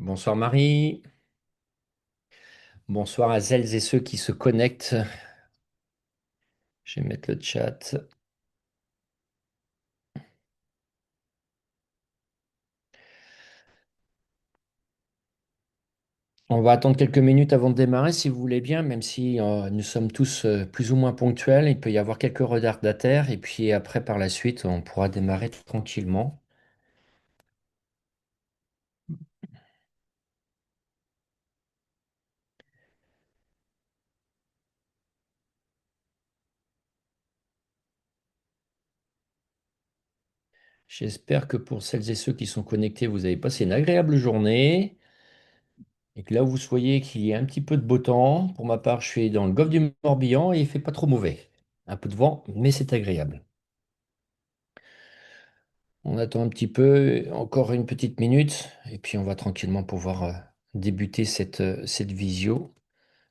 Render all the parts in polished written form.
Bonsoir Marie, bonsoir à celles et ceux qui se connectent. Je vais mettre le chat. On va attendre quelques minutes avant de démarrer si vous voulez bien, même si nous sommes tous plus ou moins ponctuels. Il peut y avoir quelques retardataires et puis après par la suite on pourra démarrer tranquillement. J'espère que pour celles et ceux qui sont connectés, vous avez passé une agréable journée et que là où vous soyez, qu'il y ait un petit peu de beau temps. Pour ma part, je suis dans le golfe du Morbihan et il fait pas trop mauvais. Un peu de vent, mais c'est agréable. On attend un petit peu, encore une petite minute, et puis on va tranquillement pouvoir débuter cette visio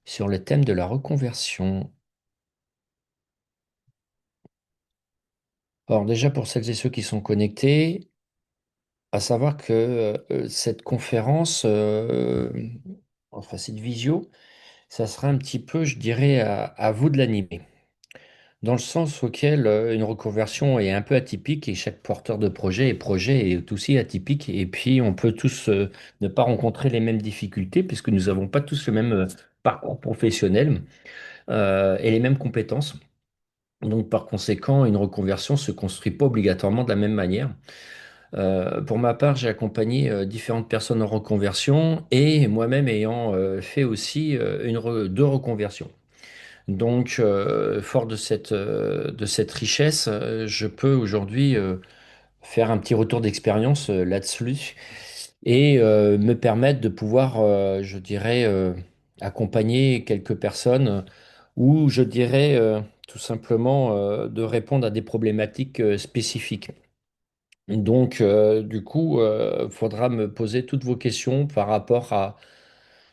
sur le thème de la reconversion. Alors déjà pour celles et ceux qui sont connectés, à savoir que cette conférence, enfin cette visio, ça sera un petit peu, je dirais, à vous de l'animer. Dans le sens auquel une reconversion est un peu atypique et chaque porteur de projet est aussi atypique. Et puis, on peut tous ne pas rencontrer les mêmes difficultés puisque nous n'avons pas tous le même parcours professionnel et les mêmes compétences. Donc, par conséquent, une reconversion se construit pas obligatoirement de la même manière. Pour ma part, j'ai accompagné différentes personnes en reconversion et moi-même ayant fait aussi deux reconversions. Donc, fort de cette richesse, je peux aujourd'hui faire un petit retour d'expérience là-dessus et me permettre de pouvoir, je dirais, accompagner quelques personnes ou, je dirais, tout simplement, de répondre à des problématiques spécifiques. Donc, du coup, il faudra me poser toutes vos questions par rapport à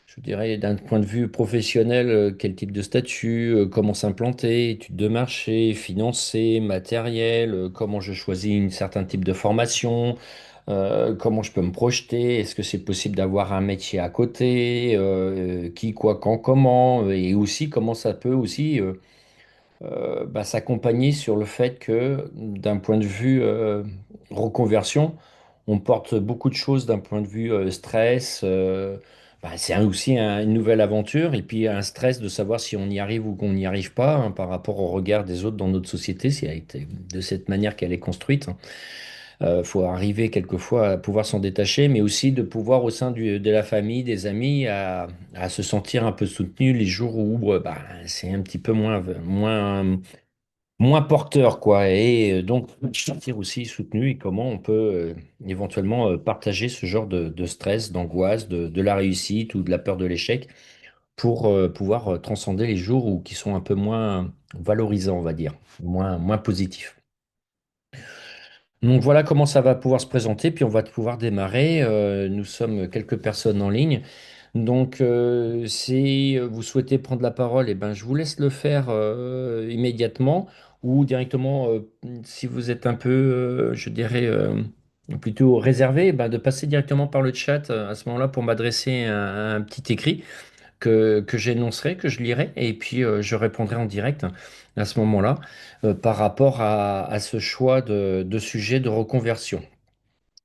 je dirais d'un point de vue professionnel, quel type de statut, comment s'implanter, études de marché, financier, matériel, comment je choisis un certain type de formation, comment je peux me projeter, est-ce que c'est possible d'avoir un métier à côté, qui, quoi, quand, comment, et aussi comment ça peut aussi s'accompagner sur le fait que d'un point de vue reconversion, on porte beaucoup de choses d'un point de vue stress. C'est aussi une nouvelle aventure et puis un stress de savoir si on y arrive ou qu'on n'y arrive pas hein, par rapport au regard des autres dans notre société, si elle a été de cette manière qu'elle est construite. Il faut arriver quelquefois à pouvoir s'en détacher, mais aussi de pouvoir au sein de la famille, des amis, à se sentir un peu soutenu les jours où c'est un petit peu moins porteur, quoi. Et donc, se sentir aussi soutenu et comment on peut éventuellement partager ce genre de stress, d'angoisse, de la réussite ou de la peur de l'échec pour pouvoir transcender les jours où, qui sont un peu moins valorisants, on va dire, moins positifs. Donc voilà comment ça va pouvoir se présenter, puis on va pouvoir démarrer. Nous sommes quelques personnes en ligne. Donc si vous souhaitez prendre la parole, eh ben, je vous laisse le faire immédiatement ou directement, si vous êtes un peu, je dirais, plutôt réservé, eh ben, de passer directement par le chat à ce moment-là pour m'adresser un petit écrit que j'énoncerai, que je lirai, et puis je répondrai en direct à ce moment-là par rapport à ce choix de sujet de reconversion.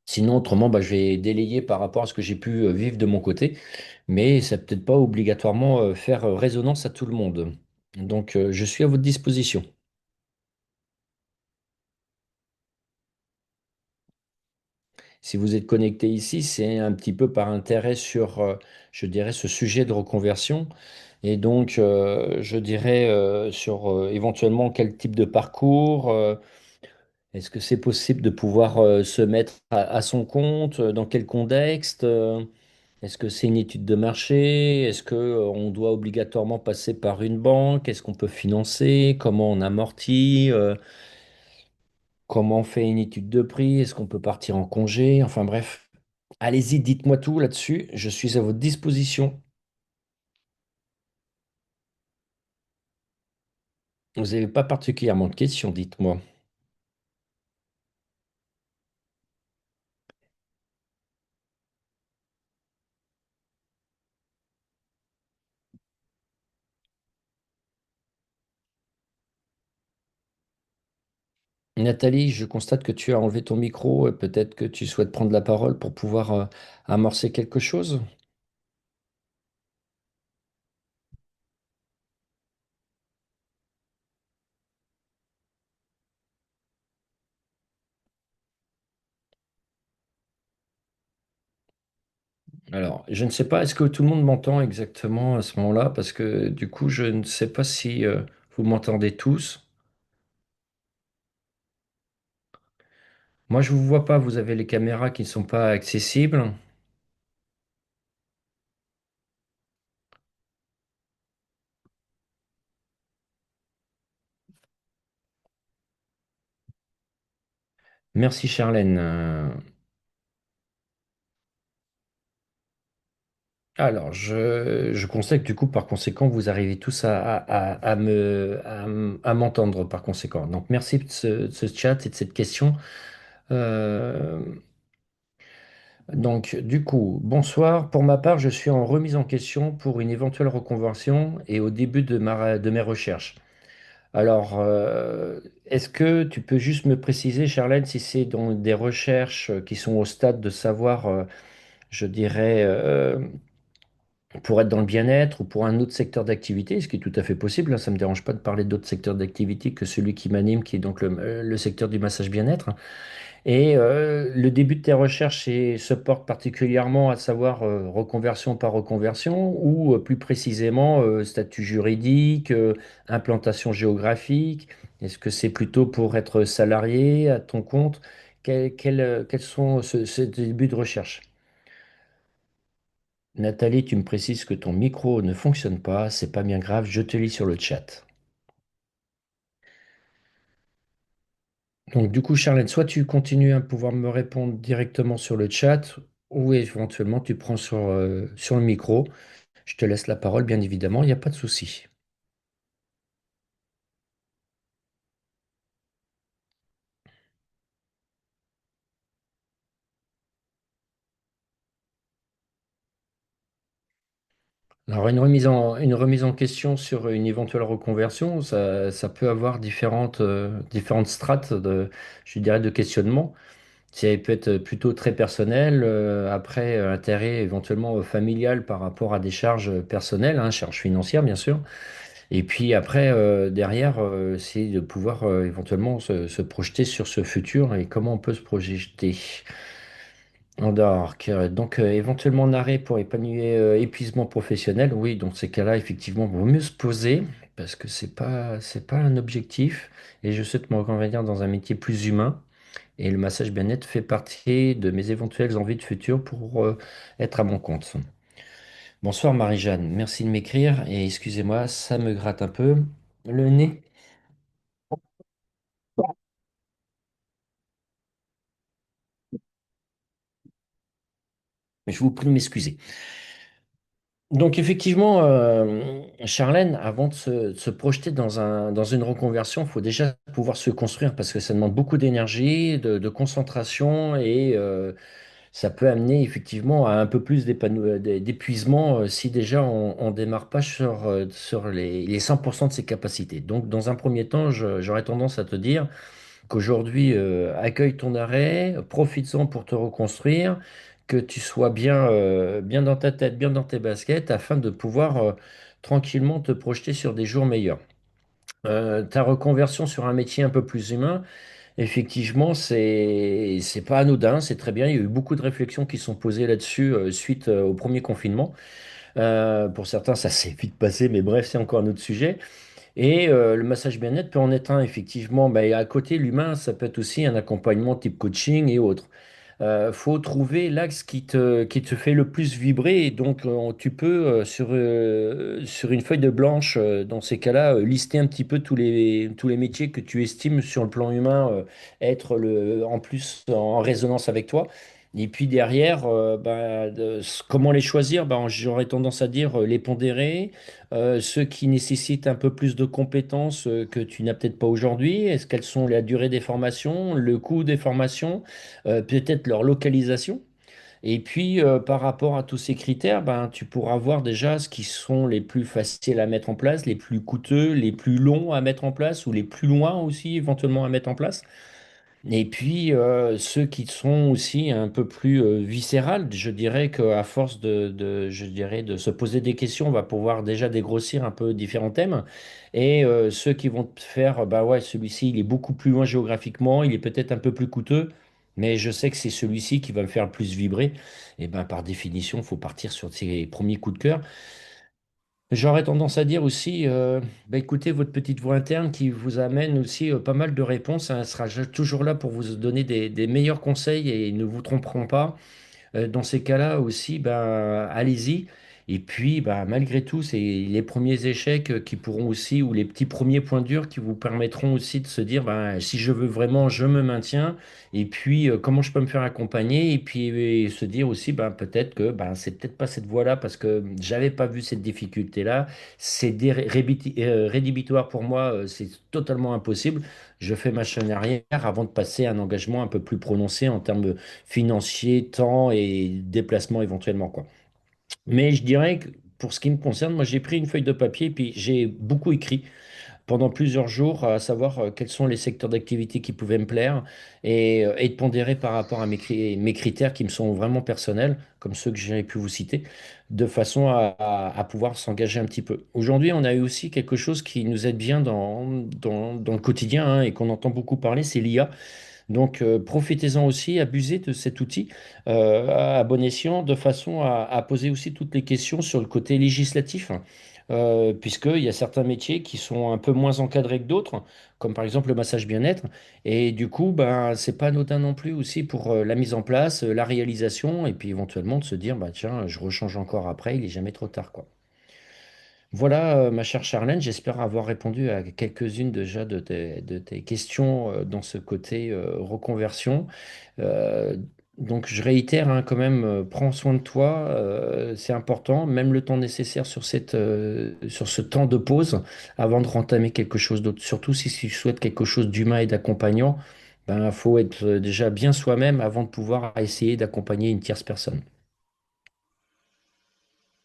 Sinon, autrement, je vais délayer par rapport à ce que j'ai pu vivre de mon côté, mais ça peut-être pas obligatoirement faire résonance à tout le monde. Donc, je suis à votre disposition. Si vous êtes connecté ici, c'est un petit peu par intérêt sur, je dirais, ce sujet de reconversion. Et donc, je dirais sur éventuellement quel type de parcours, est-ce que c'est possible de pouvoir se mettre à son compte, dans quel contexte, est-ce que c'est une étude de marché, est-ce que on doit obligatoirement passer par une banque, est-ce qu'on peut financer, comment on amortit, comment on fait une étude de prix, est-ce qu'on peut partir en congé, enfin bref, allez-y, dites-moi tout là-dessus, je suis à votre disposition. Vous n'avez pas particulièrement de questions, dites-moi. Nathalie, je constate que tu as enlevé ton micro et peut-être que tu souhaites prendre la parole pour pouvoir amorcer quelque chose. Alors, je ne sais pas, est-ce que tout le monde m'entend exactement à ce moment-là? Parce que du coup, je ne sais pas si vous m'entendez tous. Moi, je ne vous vois pas, vous avez les caméras qui ne sont pas accessibles. Merci Charlène. Alors, je constate que du coup, par conséquent, vous arrivez tous à m'entendre par conséquent. Donc, merci de ce chat et de cette question. Euh, donc, du coup, bonsoir. Pour ma part, je suis en remise en question pour une éventuelle reconversion et au début de mes recherches. Alors, est-ce que tu peux juste me préciser, Charlène, si c'est dans des recherches qui sont au stade de savoir, je dirais, pour être dans le bien-être ou pour un autre secteur d'activité, ce qui est tout à fait possible, hein, ça ne me dérange pas de parler d'autres secteurs d'activité que celui qui m'anime, qui est donc le secteur du massage bien-être. Et le début de tes recherches se porte particulièrement à savoir reconversion par reconversion ou plus précisément statut juridique, implantation géographique. Est-ce que c'est plutôt pour être salarié à ton compte? Quels sont ces débuts de recherche? Nathalie, tu me précises que ton micro ne fonctionne pas, c'est pas bien grave, je te lis sur le chat. Donc du coup, Charlène, soit tu continues à pouvoir me répondre directement sur le chat, ou éventuellement tu prends sur le micro. Je te laisse la parole, bien évidemment, il n'y a pas de souci. Alors une remise en question sur une éventuelle reconversion, ça peut avoir différentes strates je dirais, de questionnement. Ça peut être plutôt très personnel, après intérêt éventuellement familial par rapport à des charges personnelles, hein, charges financières bien sûr. Et puis après, derrière, c'est de pouvoir éventuellement se projeter sur ce futur et comment on peut se projeter. Donc éventuellement un arrêt pour épuisement professionnel. Oui, dans ces cas-là, effectivement, il vaut mieux se poser parce que c'est pas un objectif. Et je souhaite me reconvertir dans un métier plus humain. Et le massage bien-être fait partie de mes éventuelles envies de futur pour être à mon compte. Bonsoir Marie-Jeanne, merci de m'écrire et excusez-moi, ça me gratte un peu le nez, mais je vous prie de m'excuser. Donc effectivement, Charlène, avant de se projeter dans une reconversion, il faut déjà pouvoir se construire parce que ça demande beaucoup d'énergie, de concentration et ça peut amener effectivement à un peu plus d'épuisement si déjà on démarre pas sur les 100% de ses capacités. Donc dans un premier temps, j'aurais tendance à te dire qu'aujourd'hui, accueille ton arrêt, profites-en pour te reconstruire, que tu sois bien dans ta tête, bien dans tes baskets, afin de pouvoir tranquillement te projeter sur des jours meilleurs. Ta reconversion sur un métier un peu plus humain, effectivement, c'est pas anodin, c'est très bien. Il y a eu beaucoup de réflexions qui sont posées là-dessus suite au premier confinement. Pour certains, ça s'est vite passé, mais bref, c'est encore un autre sujet. Et le massage bien-être peut en être un, effectivement. Bah, et à côté, l'humain, ça peut être aussi un accompagnement type coaching et autres. Faut trouver l'axe qui te fait le plus vibrer. Et donc, tu peux, sur une feuille de blanche, dans ces cas-là, lister un petit peu tous les métiers que tu estimes sur le plan humain être en plus en résonance avec toi. Et puis derrière, comment les choisir? Ben, j'aurais tendance à dire les pondérer, ceux qui nécessitent un peu plus de compétences que tu n'as peut-être pas aujourd'hui. Est-ce qu'elles sont la durée des formations, le coût des formations? Peut-être leur localisation. Et puis, par rapport à tous ces critères, ben, tu pourras voir déjà ce qui sont les plus faciles à mettre en place, les plus coûteux, les plus longs à mettre en place ou les plus loin aussi éventuellement à mettre en place. Et puis, ceux qui sont aussi un peu plus viscérales, je dirais qu'à force je dirais, de se poser des questions, on va pouvoir déjà dégrossir un peu différents thèmes. Et ceux qui vont te faire, bah ouais, celui-ci, il est beaucoup plus loin géographiquement, il est peut-être un peu plus coûteux, mais je sais que c'est celui-ci qui va me faire le plus vibrer. Et ben, par définition, il faut partir sur ces premiers coups de cœur. J'aurais tendance à dire aussi, bah, écoutez votre petite voix interne qui vous amène aussi pas mal de réponses, hein. Elle sera toujours là pour vous donner des meilleurs conseils et ils ne vous tromperont pas. Dans ces cas-là aussi, ben, allez-y. Et puis, ben, malgré tout, c'est les premiers échecs qui pourront aussi, ou les petits premiers points durs qui vous permettront aussi de se dire, ben, si je veux vraiment, je me maintiens. Et puis, comment je peux me faire accompagner? Et puis, se dire aussi, ben, peut-être que ben, c'est peut-être pas cette voie-là parce que j'avais pas vu cette difficulté-là. C'est rédhibitoire pour moi, c'est totalement impossible. Je fais ma chaîne arrière avant de passer à un engagement un peu plus prononcé en termes financier, temps et déplacement éventuellement, quoi. Mais je dirais que pour ce qui me concerne, moi j'ai pris une feuille de papier et puis j'ai beaucoup écrit pendant plusieurs jours à savoir quels sont les secteurs d'activité qui pouvaient me plaire et de pondérer par rapport à mes critères qui me sont vraiment personnels, comme ceux que j'ai pu vous citer, de façon à pouvoir s'engager un petit peu. Aujourd'hui, on a eu aussi quelque chose qui nous aide bien dans le quotidien hein, et qu'on entend beaucoup parler, c'est l'IA. Donc, profitez-en aussi, abusez de cet outil à bon escient, de façon à poser aussi toutes les questions sur le côté législatif, hein, puisqu'il y a certains métiers qui sont un peu moins encadrés que d'autres, comme par exemple le massage bien-être. Et du coup, ben, c'est pas anodin non plus aussi pour la mise en place, la réalisation, et puis éventuellement de se dire, bah, tiens, je rechange encore après, il est jamais trop tard, quoi. Voilà, ma chère Charlène, j'espère avoir répondu à quelques-unes déjà de tes questions dans ce côté reconversion. Euh, donc je réitère hein, quand même, prends soin de toi, c'est important, même le temps nécessaire sur ce temps de pause avant de rentamer quelque chose d'autre. Surtout si tu souhaites quelque chose d'humain et d'accompagnant, ben faut être déjà bien soi-même avant de pouvoir essayer d'accompagner une tierce personne.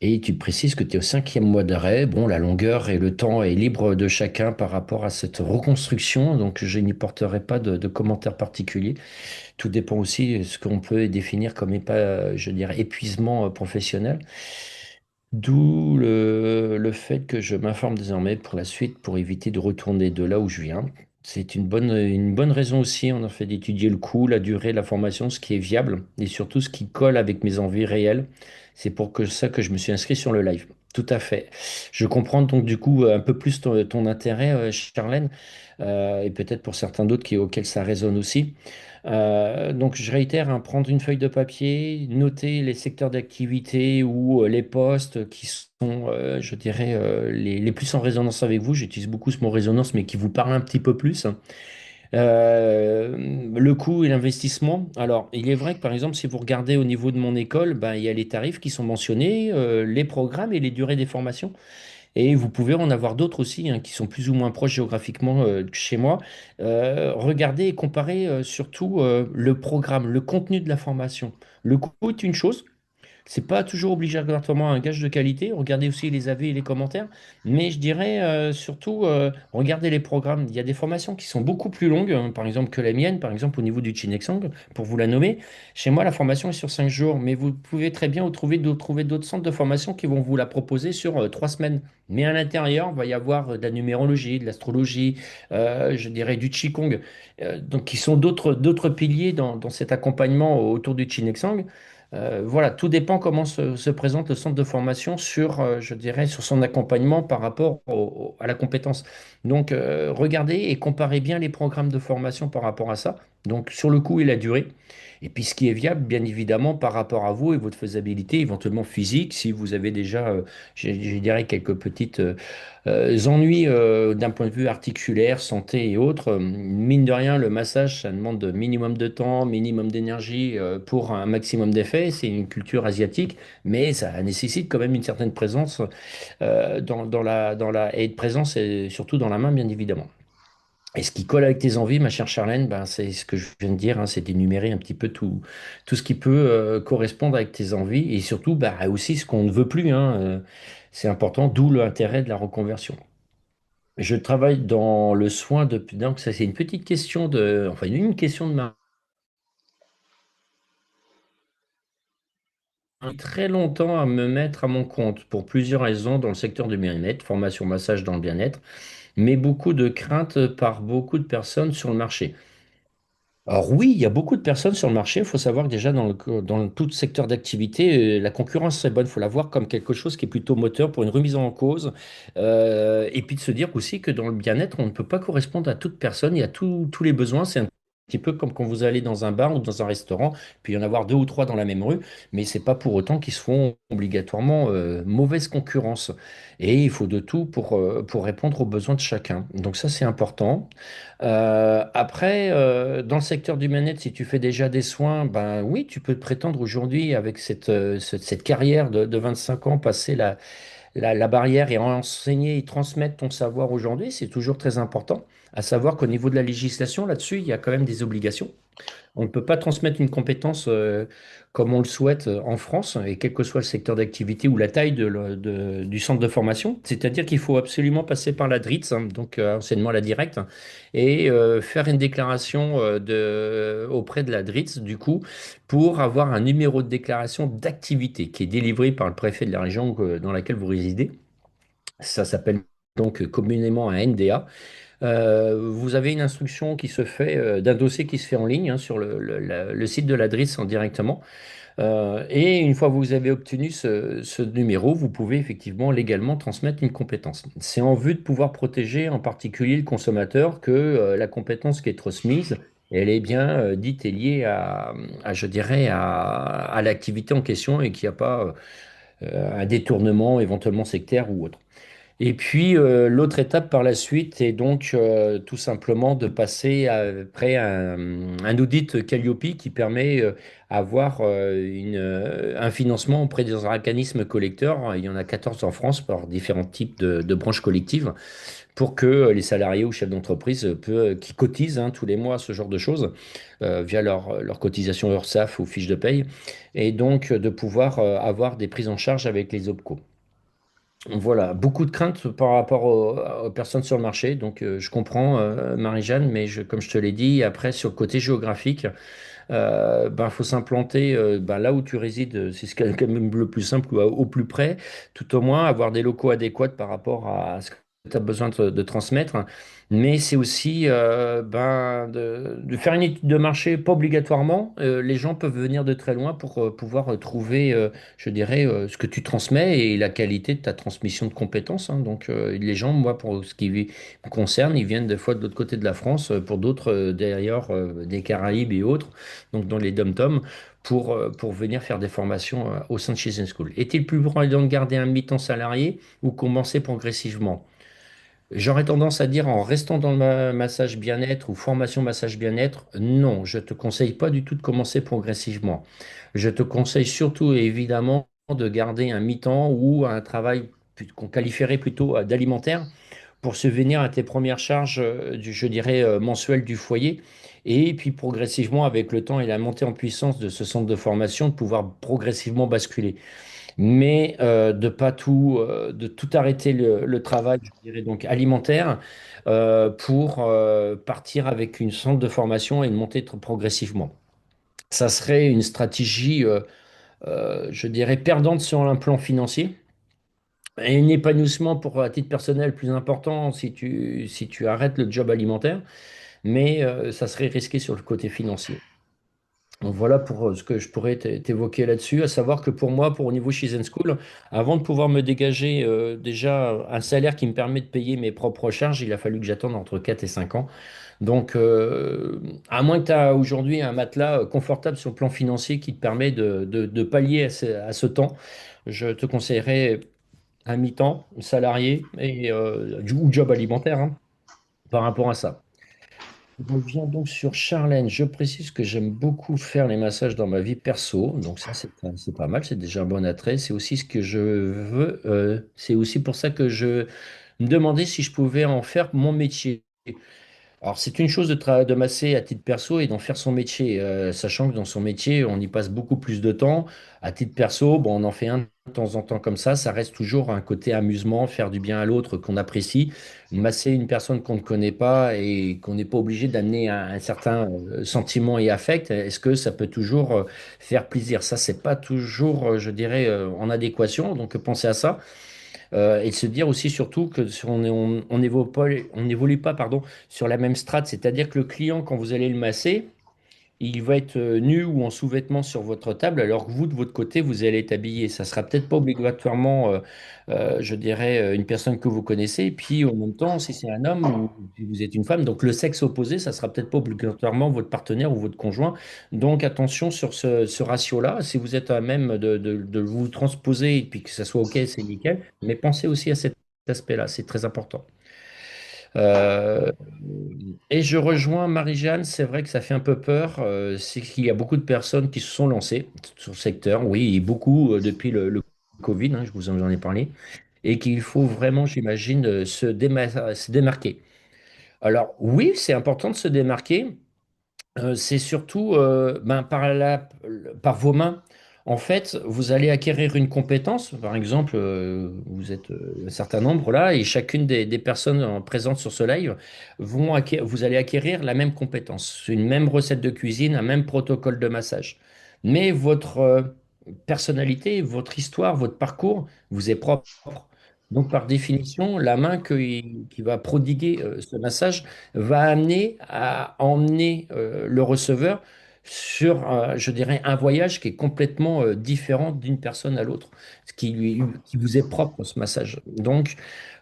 Et tu précises que tu es au cinquième mois d'arrêt. Bon, la longueur et le temps est libre de chacun par rapport à cette reconstruction, donc je n'y porterai pas de commentaires particuliers. Tout dépend aussi de ce qu'on peut définir comme, je dirais, épuisement professionnel. D'où le fait que je m'informe désormais pour la suite pour éviter de retourner de là où je viens. C'est une bonne raison aussi, en fait, d'étudier le coût, la durée de la formation, ce qui est viable et surtout ce qui colle avec mes envies réelles. C'est pour ça que je me suis inscrit sur le live. Tout à fait. Je comprends donc du coup un peu plus ton intérêt, Charlène, et peut-être pour certains d'autres auxquels ça résonne aussi. Donc, je réitère, hein, prendre une feuille de papier, noter les secteurs d'activité ou les postes qui sont, je dirais, les plus en résonance avec vous. J'utilise beaucoup ce mot résonance, mais qui vous parle un petit peu plus. Le coût et l'investissement. Alors, il est vrai que, par exemple, si vous regardez au niveau de mon école, ben, il y a les tarifs qui sont mentionnés, les programmes et les durées des formations. Et vous pouvez en avoir d'autres aussi, hein, qui sont plus ou moins proches géographiquement que chez moi. Regardez et comparez surtout le programme, le contenu de la formation. Le coût est une chose, c'est pas toujours obligatoirement un gage de qualité. Regardez aussi les avis et les commentaires. Mais je dirais surtout, regardez les programmes. Il y a des formations qui sont beaucoup plus longues, hein, par exemple que la mienne, par exemple au niveau du Chinexang, pour vous la nommer. Chez moi, la formation est sur 5 jours, mais vous pouvez très bien trouver d'autres centres de formation qui vont vous la proposer sur 3 semaines. Mais à l'intérieur, il va y avoir de la numérologie, de l'astrologie, je dirais du Qigong, donc qui sont d'autres piliers dans cet accompagnement autour du Chinexang. Voilà, tout dépend comment se présente le centre de formation sur, je dirais, sur son accompagnement par rapport à la compétence. Donc, regardez et comparez bien les programmes de formation par rapport à ça. Donc, sur le coût et la durée. Et puis, ce qui est viable, bien évidemment, par rapport à vous et votre faisabilité, éventuellement physique, si vous avez déjà, je dirais, quelques petites ennuis d'un point de vue articulaire, santé et autres. Mine de rien, le massage, ça demande minimum de temps, minimum d'énergie pour un maximum d'effets. C'est une culture asiatique, mais ça nécessite quand même une certaine présence et de présence et surtout dans la main, bien évidemment. Et ce qui colle avec tes envies, ma chère Charlène, ben, c'est ce que je viens de dire, hein, c'est d'énumérer un petit peu tout ce qui peut correspondre avec tes envies et surtout bah, aussi ce qu'on ne veut plus, hein, c'est important, d'où l'intérêt de la reconversion. Je travaille dans le soin depuis, donc ça c'est une petite question enfin une question de ma très longtemps à me mettre à mon compte pour plusieurs raisons dans le secteur du bien-être, formation massage dans le bien-être, mais beaucoup de craintes par beaucoup de personnes sur le marché. Alors oui, il y a beaucoup de personnes sur le marché. Il faut savoir que déjà dans tout secteur d'activité, la concurrence est bonne. Il faut la voir comme quelque chose qui est plutôt moteur pour une remise en cause. Et puis de se dire aussi que dans le bien-être, on ne peut pas correspondre à toute personne et à tous les besoins. C'est un petit peu comme quand vous allez dans un bar ou dans un restaurant, puis il y en avoir deux ou trois dans la même rue, mais c'est pas pour autant qu'ils se font obligatoirement mauvaise concurrence. Et il faut de tout pour répondre aux besoins de chacun. Donc ça, c'est important. Après, dans le secteur du bien-être, si tu fais déjà des soins, ben oui, tu peux te prétendre aujourd'hui avec cette carrière de 25 ans, passer la barrière et enseigner et transmettre ton savoir aujourd'hui, c'est toujours très important. À savoir qu'au niveau de la législation, là-dessus, il y a quand même des obligations. On ne peut pas transmettre une compétence comme on le souhaite en France, et quel que soit le secteur d'activité ou la taille du centre de formation. C'est-à-dire qu'il faut absolument passer par la DRITS, hein, donc enseignement à la directe, et faire une déclaration auprès de la DRITS, du coup, pour avoir un numéro de déclaration d'activité qui est délivré par le préfet de la région dans laquelle vous résidez. Ça s'appelle donc communément un NDA. Vous avez une instruction qui se fait d'un dossier qui se fait en ligne hein, sur le site de l'adresse directement. Et une fois que vous avez obtenu ce numéro, vous pouvez effectivement légalement transmettre une compétence. C'est en vue de pouvoir protéger en particulier le consommateur que la compétence qui est transmise, elle est bien dite et liée je dirais, à l'activité en question et qu'il n'y a pas un détournement éventuellement sectaire ou autre. Et puis, l'autre étape par la suite est donc tout simplement de passer après un audit Calliope qui permet avoir un financement auprès des organismes collecteurs. Il y en a 14 en France par différents types de branches collectives pour que les salariés ou chefs d'entreprise qui cotisent hein, tous les mois ce genre de choses via leur cotisation URSSAF ou fiche de paye et donc de pouvoir avoir des prises en charge avec les OPCO. Voilà, beaucoup de craintes par rapport aux personnes sur le marché. Donc, je comprends, Marie-Jeanne, mais comme je te l'ai dit, après, sur le côté géographique, ben, faut s'implanter ben, là où tu résides. C'est ce qui est quand même le plus simple, ou au plus près, tout au moins avoir des locaux adéquats par rapport à ce que tu as besoin de transmettre. Mais c'est aussi ben, de faire une étude de marché, pas obligatoirement. Les gens peuvent venir de très loin pour pouvoir trouver, je dirais, ce que tu transmets et la qualité de ta transmission de compétences. Hein. Donc, les gens, moi, pour ce qui me concerne, ils viennent des fois de l'autre côté de la France, pour d'autres, d'ailleurs, des Caraïbes et autres donc dans les dom-toms, pour venir faire des formations au sein de Chisholm School. Est-il plus prudent de garder un mi-temps salarié ou commencer progressivement? J'aurais tendance à dire en restant dans le massage bien-être ou formation massage bien-être, non, je te conseille pas du tout de commencer progressivement. Je te conseille surtout et évidemment de garder un mi-temps ou un travail qu'on qualifierait plutôt d'alimentaire pour subvenir à tes premières charges, je dirais, mensuelles du foyer. Et puis progressivement, avec le temps et la montée en puissance de ce centre de formation, de pouvoir progressivement basculer. Mais de tout arrêter le travail, je dirais donc alimentaire, pour partir avec une centre de formation et une montée progressivement. Ça serait une stratégie, je dirais, perdante sur un plan financier. Et un épanouissement pour à titre personnel plus important si tu arrêtes le job alimentaire, mais ça serait risqué sur le côté financier. Donc voilà pour ce que je pourrais t'évoquer là-dessus, à savoir que pour moi, pour au niveau Shizen School, avant de pouvoir me dégager déjà un salaire qui me permet de payer mes propres charges, il a fallu que j'attende entre 4 et 5 ans. Donc, à moins que tu as aujourd'hui un matelas confortable sur le plan financier qui te permet de pallier à ce temps, je te conseillerais un mi-temps, salarié ou job alimentaire hein, par rapport à ça. Je reviens donc sur Charlène. Je précise que j'aime beaucoup faire les massages dans ma vie perso. Donc ça, c'est pas mal, c'est déjà un bon attrait. C'est aussi ce que je veux. C'est aussi pour ça que je me demandais si je pouvais en faire mon métier. Alors, c'est une chose de masser à titre perso et d'en faire son métier, sachant que dans son métier, on y passe beaucoup plus de temps. À titre perso, bon, on en fait un de temps en temps comme ça reste toujours un côté amusement, faire du bien à l'autre qu'on apprécie. Masser une personne qu'on ne connaît pas et qu'on n'est pas obligé d'amener un certain sentiment et affect, est-ce que ça peut toujours faire plaisir? Ça, c'est pas toujours, je dirais, en adéquation, donc pensez à ça. Et de se dire aussi surtout que on n'évolue pas, pardon, sur la même strate, c'est-à-dire que le client, quand vous allez le masser, il va être nu ou en sous-vêtements sur votre table, alors que vous, de votre côté, vous allez être habillé. Ça sera peut-être pas obligatoirement, je dirais, une personne que vous connaissez. Et puis, en même temps, si c'est un homme ou si vous êtes une femme, donc le sexe opposé, ça sera peut-être pas obligatoirement votre partenaire ou votre conjoint. Donc, attention sur ce ratio-là. Si vous êtes à même de vous transposer et puis que ça soit OK, c'est nickel. Mais pensez aussi à cet aspect-là. C'est très important. Euh, et je rejoins Marie-Jeanne, c'est vrai que ça fait un peu peur. C'est qu'il y a beaucoup de personnes qui se sont lancées sur le secteur, oui, et beaucoup depuis le Covid, hein, je vous en ai parlé, et qu'il faut vraiment, j'imagine, se démarquer. Alors oui, c'est important de se démarquer, c'est surtout par vos mains. En fait, vous allez acquérir une compétence. Par exemple, vous êtes un certain nombre là, et chacune des personnes présentes sur ce live vous allez acquérir la même compétence, une même recette de cuisine, un même protocole de massage. Mais votre personnalité, votre histoire, votre parcours vous est propre. Donc, par définition, la main qui va prodiguer ce massage va amener à emmener le receveur sur, je dirais, un voyage qui est complètement différent d'une personne à l'autre, qui vous est propre, ce massage. Donc,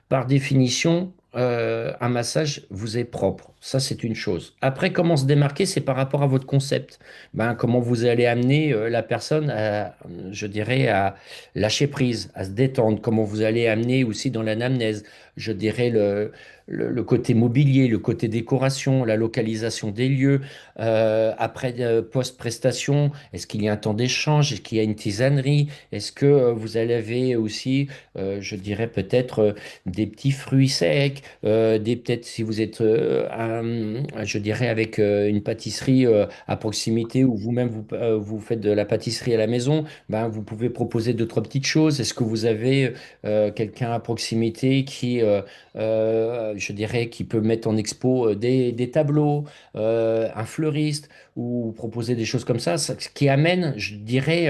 par définition, un massage vous est propre. Ça, c'est une chose. Après, comment se démarquer, c'est par rapport à votre concept. Ben, comment vous allez amener la personne à, je dirais, à lâcher prise, à se détendre. Comment vous allez amener aussi dans l'anamnèse, je dirais, le côté mobilier, le côté décoration, la localisation des lieux. Après, post-prestation, est-ce qu'il y a un temps d'échange? Est-ce qu'il y a une tisanerie? Est-ce que vous avez aussi, je dirais, peut-être des petits fruits secs, peut-être si vous êtes, je dirais, avec une pâtisserie à proximité ou vous-même vous faites de la pâtisserie à la maison, ben, vous pouvez proposer d'autres petites choses. Est-ce que vous avez quelqu'un à proximité je dirais, qui peut mettre en expo des tableaux, un fleuriste ou proposer des choses comme ça, ce qui amène, je dirais,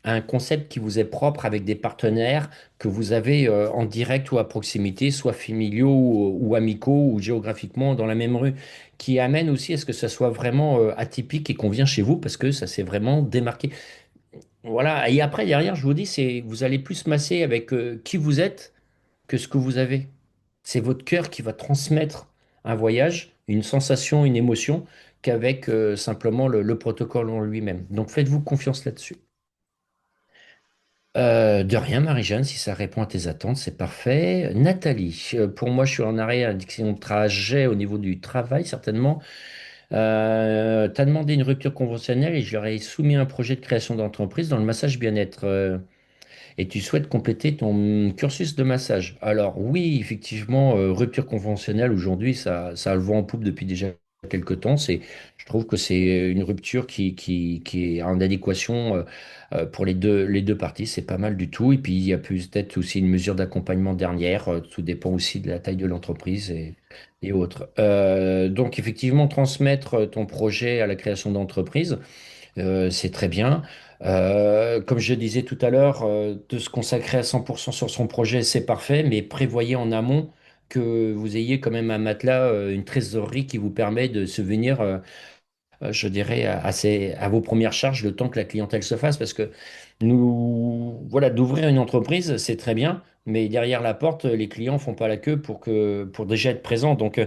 à un concept qui vous est propre avec des partenaires que vous avez en direct ou à proximité, soit familiaux ou amicaux ou géographiquement dans la même rue, qui amène aussi à ce que ça soit vraiment atypique et qu'on vient chez vous parce que ça s'est vraiment démarqué. Voilà. Et après, derrière, je vous dis, c'est vous allez plus masser avec qui vous êtes que ce que vous avez. C'est votre cœur qui va transmettre un voyage, une sensation, une émotion, qu'avec simplement le protocole en lui-même. Donc faites-vous confiance là-dessus. De rien, Marie-Jeanne, si ça répond à tes attentes, c'est parfait. Nathalie, pour moi, je suis en arrêt addiction de trajet au niveau du travail, certainement. Tu as demandé une rupture conventionnelle et je leur ai soumis un projet de création d'entreprise dans le massage bien-être. Et tu souhaites compléter ton cursus de massage. Alors oui, effectivement, rupture conventionnelle aujourd'hui, ça a le vent en poupe depuis déjà quelques temps. Je trouve que c'est une rupture qui est en adéquation pour les deux parties. C'est pas mal du tout. Et puis il y a peut-être aussi une mesure d'accompagnement dernière. Tout dépend aussi de la taille de l'entreprise et autres. Donc effectivement, transmettre ton projet à la création d'entreprise. C'est très bien. Comme je disais tout à l'heure, de se consacrer à 100% sur son projet, c'est parfait, mais prévoyez en amont que vous ayez quand même un matelas, une trésorerie qui vous permet de subvenir, je dirais, à vos premières charges le temps que la clientèle se fasse. Parce que voilà, d'ouvrir une entreprise, c'est très bien, mais derrière la porte, les clients font pas la queue pour déjà être présents. Donc,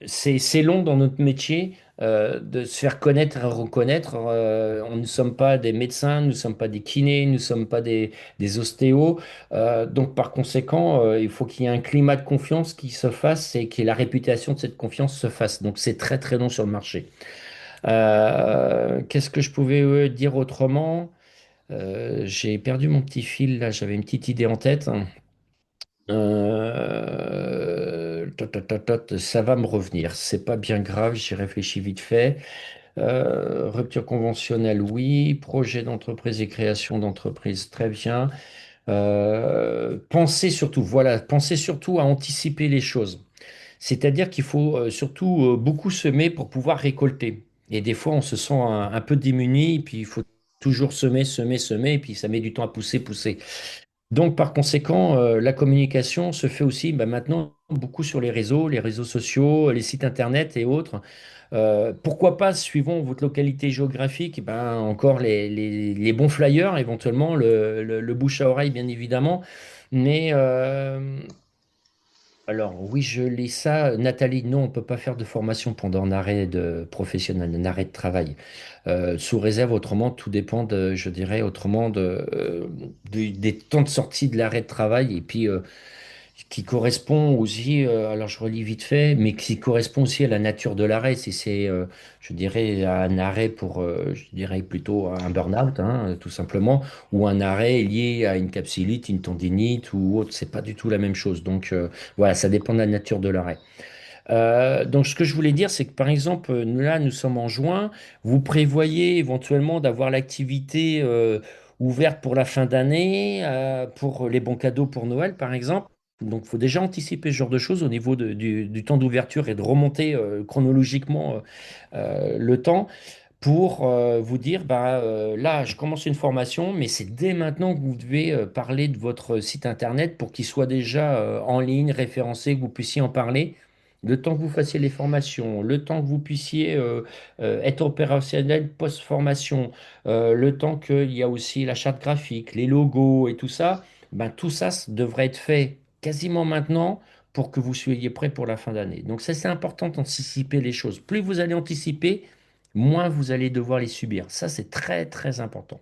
c'est long dans notre métier de se faire connaître et reconnaître. On ne sommes pas des médecins, nous ne sommes pas des kinés, nous ne sommes pas des ostéos. Donc par conséquent, il faut qu'il y ait un climat de confiance qui se fasse et que la réputation de cette confiance se fasse. Donc c'est très très long sur le marché. Qu'est-ce que je pouvais dire autrement? J'ai perdu mon petit fil là, j'avais une petite idée en tête. ça va me revenir. C'est pas bien grave, j'y réfléchis vite fait. Rupture conventionnelle, oui. Projet d'entreprise et création d'entreprise, très bien. Pensez surtout, voilà, pensez surtout à anticiper les choses. C'est-à-dire qu'il faut surtout beaucoup semer pour pouvoir récolter. Et des fois, on se sent un peu démuni, puis il faut toujours semer, semer, semer, et puis ça met du temps à pousser, pousser. Donc, par conséquent, la communication se fait aussi maintenant beaucoup sur les réseaux sociaux, les sites internet et autres. Pourquoi pas, suivant votre localité géographique, encore les bons flyers, éventuellement, le bouche à oreille, bien évidemment. Mais alors, oui, je lis ça. Nathalie, non, on ne peut pas faire de formation pendant un arrêt de professionnel, un arrêt de travail. Sous réserve, autrement, tout dépend de, je dirais, autrement des temps de sortie de l'arrêt de travail. Et puis, qui correspond aussi, alors je relis vite fait, mais qui correspond aussi à la nature de l'arrêt. Si c'est, je dirais, un arrêt pour, je dirais plutôt un burn-out, hein, tout simplement, ou un arrêt lié à une capsulite, une tendinite ou autre, c'est pas du tout la même chose. Donc voilà, ça dépend de la nature de l'arrêt. Donc, ce que je voulais dire, c'est que par exemple, nous sommes en juin. Vous prévoyez éventuellement d'avoir l'activité ouverte pour la fin d'année, pour les bons cadeaux pour Noël, par exemple. Donc, il faut déjà anticiper ce genre de choses au niveau du temps d'ouverture et de remonter chronologiquement le temps pour vous dire, là, je commence une formation, mais c'est dès maintenant que vous devez parler de votre site internet pour qu'il soit déjà en ligne, référencé, que vous puissiez en parler. Le temps que vous fassiez les formations, le temps que vous puissiez être opérationnel post-formation, le temps qu'il y a aussi la charte graphique, les logos et tout ça, tout ça devrait être fait quasiment maintenant pour que vous soyez prêt pour la fin d'année. Donc ça, c'est important d'anticiper les choses. Plus vous allez anticiper, moins vous allez devoir les subir. Ça, c'est très, très important.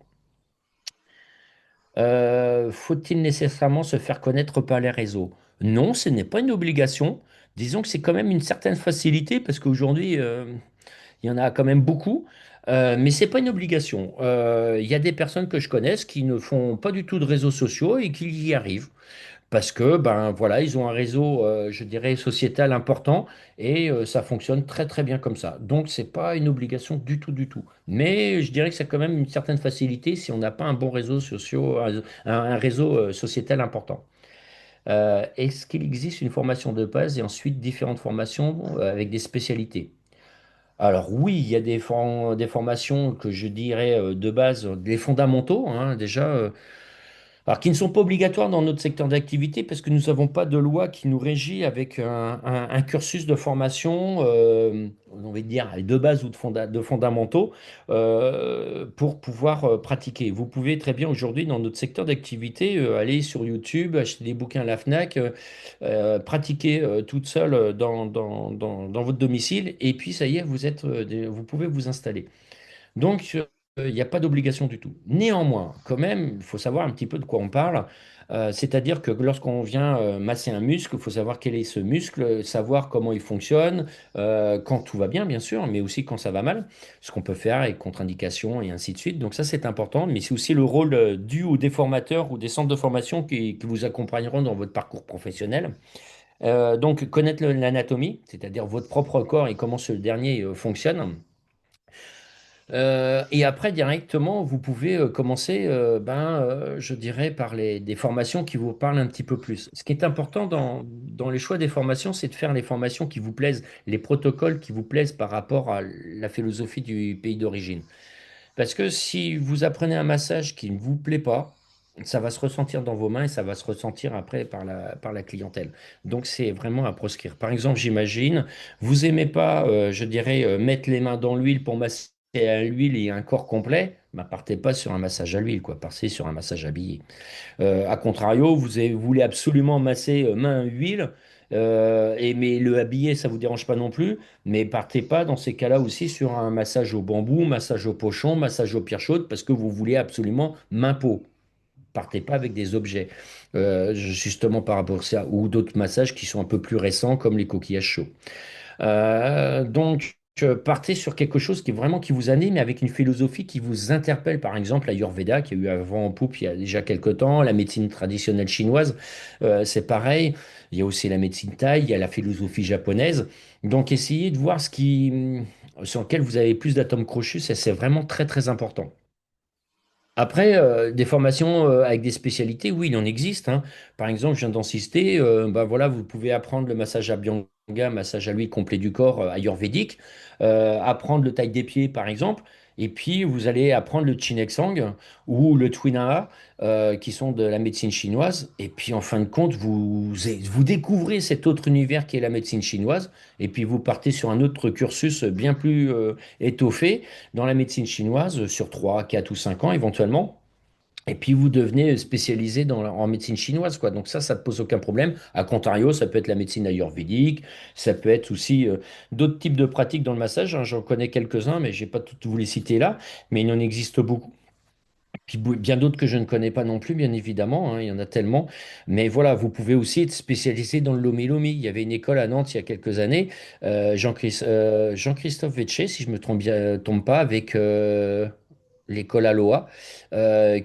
Faut-il nécessairement se faire connaître par les réseaux? Non, ce n'est pas une obligation. Disons que c'est quand même une certaine facilité parce qu'aujourd'hui, il y en a quand même beaucoup. Mais c'est pas une obligation. Il y a des personnes que je connaisse qui ne font pas du tout de réseaux sociaux et qui y arrivent. Parce que, ben voilà, ils ont un réseau, je dirais, sociétal important et ça fonctionne très très bien comme ça. Donc, c'est pas une obligation du tout, du tout. Mais je dirais que c'est quand même une certaine facilité si on n'a pas un bon réseau social, un réseau sociétal important. Est-ce qu'il existe une formation de base et ensuite différentes formations avec des spécialités? Alors oui, il y a des formations que je dirais de base, des fondamentaux, hein, déjà. Alors, qui ne sont pas obligatoires dans notre secteur d'activité parce que nous n'avons pas de loi qui nous régit avec un cursus de formation, on va dire, de base ou de fondamentaux pour pouvoir pratiquer. Vous pouvez très bien aujourd'hui, dans notre secteur d'activité, aller sur YouTube, acheter des bouquins à la FNAC, pratiquer toute seule dans votre domicile et puis ça y est, vous pouvez vous installer. Donc, il n'y a pas d'obligation du tout. Néanmoins, quand même, il faut savoir un petit peu de quoi on parle. C'est-à-dire que lorsqu'on vient masser un muscle, il faut savoir quel est ce muscle, savoir comment il fonctionne, quand tout va bien, bien sûr, mais aussi quand ça va mal, ce qu'on peut faire avec contre-indication et ainsi de suite. Donc ça, c'est important, mais c'est aussi le rôle dû aux des formateurs ou des centres de formation qui vous accompagneront dans votre parcours professionnel. Donc, connaître l'anatomie, c'est-à-dire votre propre corps et comment ce dernier fonctionne. Et après, directement, vous pouvez commencer, je dirais, par des formations qui vous parlent un petit peu plus. Ce qui est important dans les choix des formations, c'est de faire les formations qui vous plaisent, les protocoles qui vous plaisent par rapport à la philosophie du pays d'origine. Parce que si vous apprenez un massage qui ne vous plaît pas, ça va se ressentir dans vos mains et ça va se ressentir après par la clientèle. Donc c'est vraiment à proscrire. Par exemple, j'imagine, vous aimez pas, je dirais, mettre les mains dans l'huile pour masser à l'huile et un corps complet, partez pas sur un massage à l'huile, quoi. Partez sur un massage habillé. A contrario, vous voulez absolument masser main huile, mais le habillé, ça vous dérange pas non plus, mais partez pas dans ces cas-là aussi sur un massage au bambou, massage au pochon, massage aux pierres chaudes, parce que vous voulez absolument main peau. Partez pas avec des objets, justement par rapport à ça, ou d'autres massages qui sont un peu plus récents, comme les coquillages chauds. Donc partez sur quelque chose qui est vraiment qui vous anime, mais avec une philosophie qui vous interpelle. Par exemple, l'Ayurveda, qui a eu un vent en poupe il y a déjà quelque temps, la médecine traditionnelle chinoise, c'est pareil. Il y a aussi la médecine thaï, il y a la philosophie japonaise. Donc, essayez de voir sur lequel vous avez plus d'atomes crochus, c'est vraiment très, très important. Après, des formations avec des spécialités, oui, il en existe, hein. Par exemple, je viens d'insister, bah voilà, vous pouvez apprendre le massage Abhyanga, massage à l'huile complet du corps ayurvédique, apprendre le taille des pieds, par exemple, et puis vous allez apprendre le Chineksang ou le Twinaa, qui sont de la médecine chinoise. Et puis, en fin de compte, vous découvrez cet autre univers qui est la médecine chinoise, et puis vous partez sur un autre cursus bien plus étoffé dans la médecine chinoise sur 3, 4 ou 5 ans éventuellement. Et puis vous devenez spécialisé en médecine chinoise, quoi. Donc ça ne pose aucun problème. À contrario, ça peut être la médecine ayurvédique, ça peut être aussi d'autres types de pratiques dans le massage, hein. J'en connais quelques-uns, mais je vais pas toutes vous les citer là. Mais il en existe beaucoup. Puis bien d'autres que je ne connais pas non plus, bien évidemment, hein, il y en a tellement. Mais voilà, vous pouvez aussi être spécialisé dans le lomi-lomi. Il y avait une école à Nantes il y a quelques années, Jean-Christophe Vetché, si je me trompe pas, avec l'école Aloha,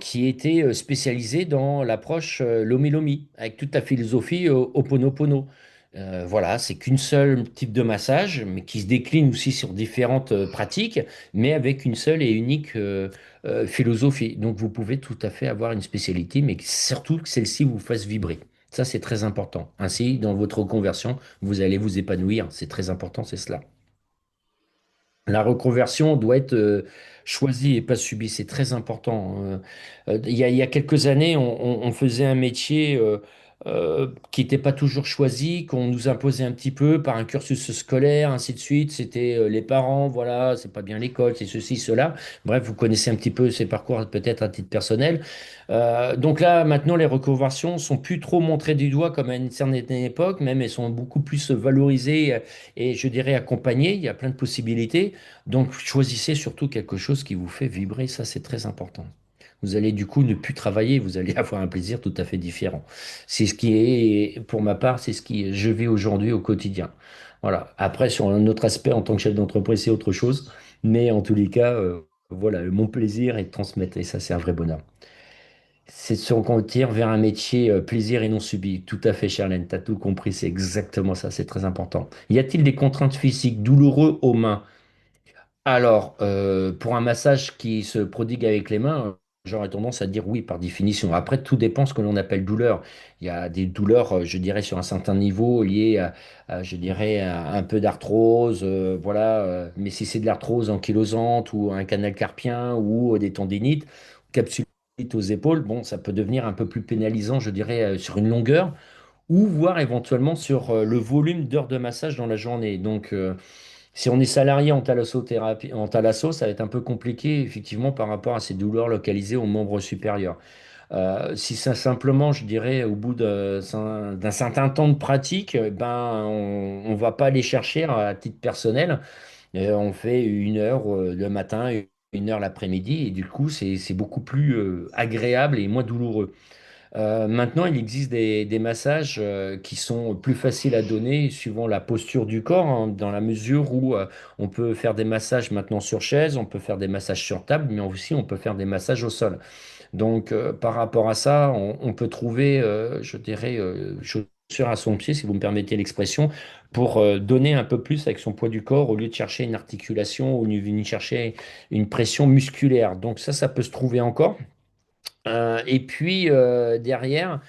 qui était spécialisée dans l'approche lomi-lomi, avec toute la philosophie Ho'oponopono. Voilà, c'est qu'une seule type de massage, mais qui se décline aussi sur différentes pratiques, mais avec une seule et unique philosophie. Donc vous pouvez tout à fait avoir une spécialité, mais surtout que celle-ci vous fasse vibrer. Ça, c'est très important. Ainsi, dans votre reconversion, vous allez vous épanouir. C'est très important, c'est cela. La reconversion doit être choisie et pas subie, c'est très important. Il y a quelques années, on faisait un métier qui n'était pas toujours choisi, qu'on nous imposait un petit peu par un cursus scolaire, ainsi de suite. C'était les parents, voilà, c'est pas bien l'école, c'est ceci, cela. Bref, vous connaissez un petit peu ces parcours peut-être à titre personnel. Donc là, maintenant, les reconversions sont plus trop montrées du doigt comme à une certaine époque, même elles sont beaucoup plus valorisées et je dirais accompagnées. Il y a plein de possibilités. Donc, choisissez surtout quelque chose qui vous fait vibrer, ça c'est très important. Vous allez du coup ne plus travailler, vous allez avoir un plaisir tout à fait différent. C'est ce qui est, pour ma part, c'est ce qui je vis aujourd'hui au quotidien. Voilà. Après, sur un autre aspect, en tant que chef d'entreprise, c'est autre chose. Mais en tous les cas, voilà, mon plaisir est de transmettre, et ça, c'est un vrai bonheur. C'est de se reconvertir vers un métier plaisir et non subi. Tout à fait, Charlène, tu as tout compris, c'est exactement ça, c'est très important. Y a-t-il des contraintes physiques douloureuses aux mains? Alors, pour un massage qui se prodigue avec les mains, j'aurais tendance à dire oui, par définition. Après, tout dépend ce que l'on appelle douleur. Il y a des douleurs, je dirais, sur un certain niveau liées je dirais, à un peu d'arthrose, voilà. Mais si c'est de l'arthrose ankylosante ou un canal carpien ou des tendinites, capsulite aux épaules, bon, ça peut devenir un peu plus pénalisant, je dirais, sur une longueur ou voire éventuellement sur le volume d'heures de massage dans la journée. Donc, si on est salarié en thalassothérapie, en thalasso, ça va être un peu compliqué, effectivement, par rapport à ces douleurs localisées aux membres supérieurs. Si c'est simplement, je dirais, au bout d'un certain temps de pratique, ben, on ne va pas aller chercher à titre personnel. On fait 1 heure le matin, 1 heure l'après-midi, et du coup, c'est beaucoup plus agréable et moins douloureux. Maintenant, il existe des massages qui sont plus faciles à donner suivant la posture du corps, hein, dans la mesure où on peut faire des massages maintenant sur chaise, on peut faire des massages sur table, mais aussi on peut faire des massages au sol. Donc, par rapport à ça, on peut trouver, je dirais, chaussure à son pied, si vous me permettez l'expression, pour donner un peu plus avec son poids du corps au lieu de chercher une articulation, au lieu de chercher une pression musculaire. Donc ça peut se trouver encore. Et puis derrière,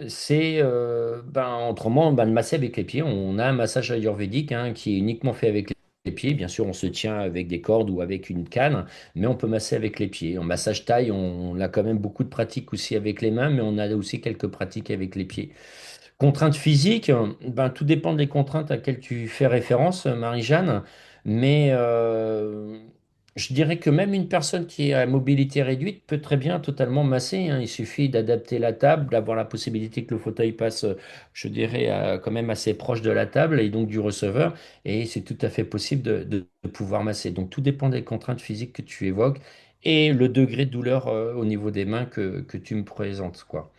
c'est autrement ben, de masser avec les pieds. On a un massage ayurvédique hein, qui est uniquement fait avec les pieds. Bien sûr, on se tient avec des cordes ou avec une canne, mais on peut masser avec les pieds. En massage thaï, on a quand même beaucoup de pratiques aussi avec les mains, mais on a aussi quelques pratiques avec les pieds. Contraintes physiques, ben, tout dépend des contraintes à quelles tu fais référence, Marie-Jeanne, mais je dirais que même une personne qui a à mobilité réduite peut très bien totalement masser, hein. Il suffit d'adapter la table, d'avoir la possibilité que le fauteuil passe, je dirais, quand même assez proche de la table et donc du receveur, et c'est tout à fait possible de pouvoir masser. Donc tout dépend des contraintes physiques que tu évoques et le degré de douleur au niveau des mains que tu me présentes, quoi.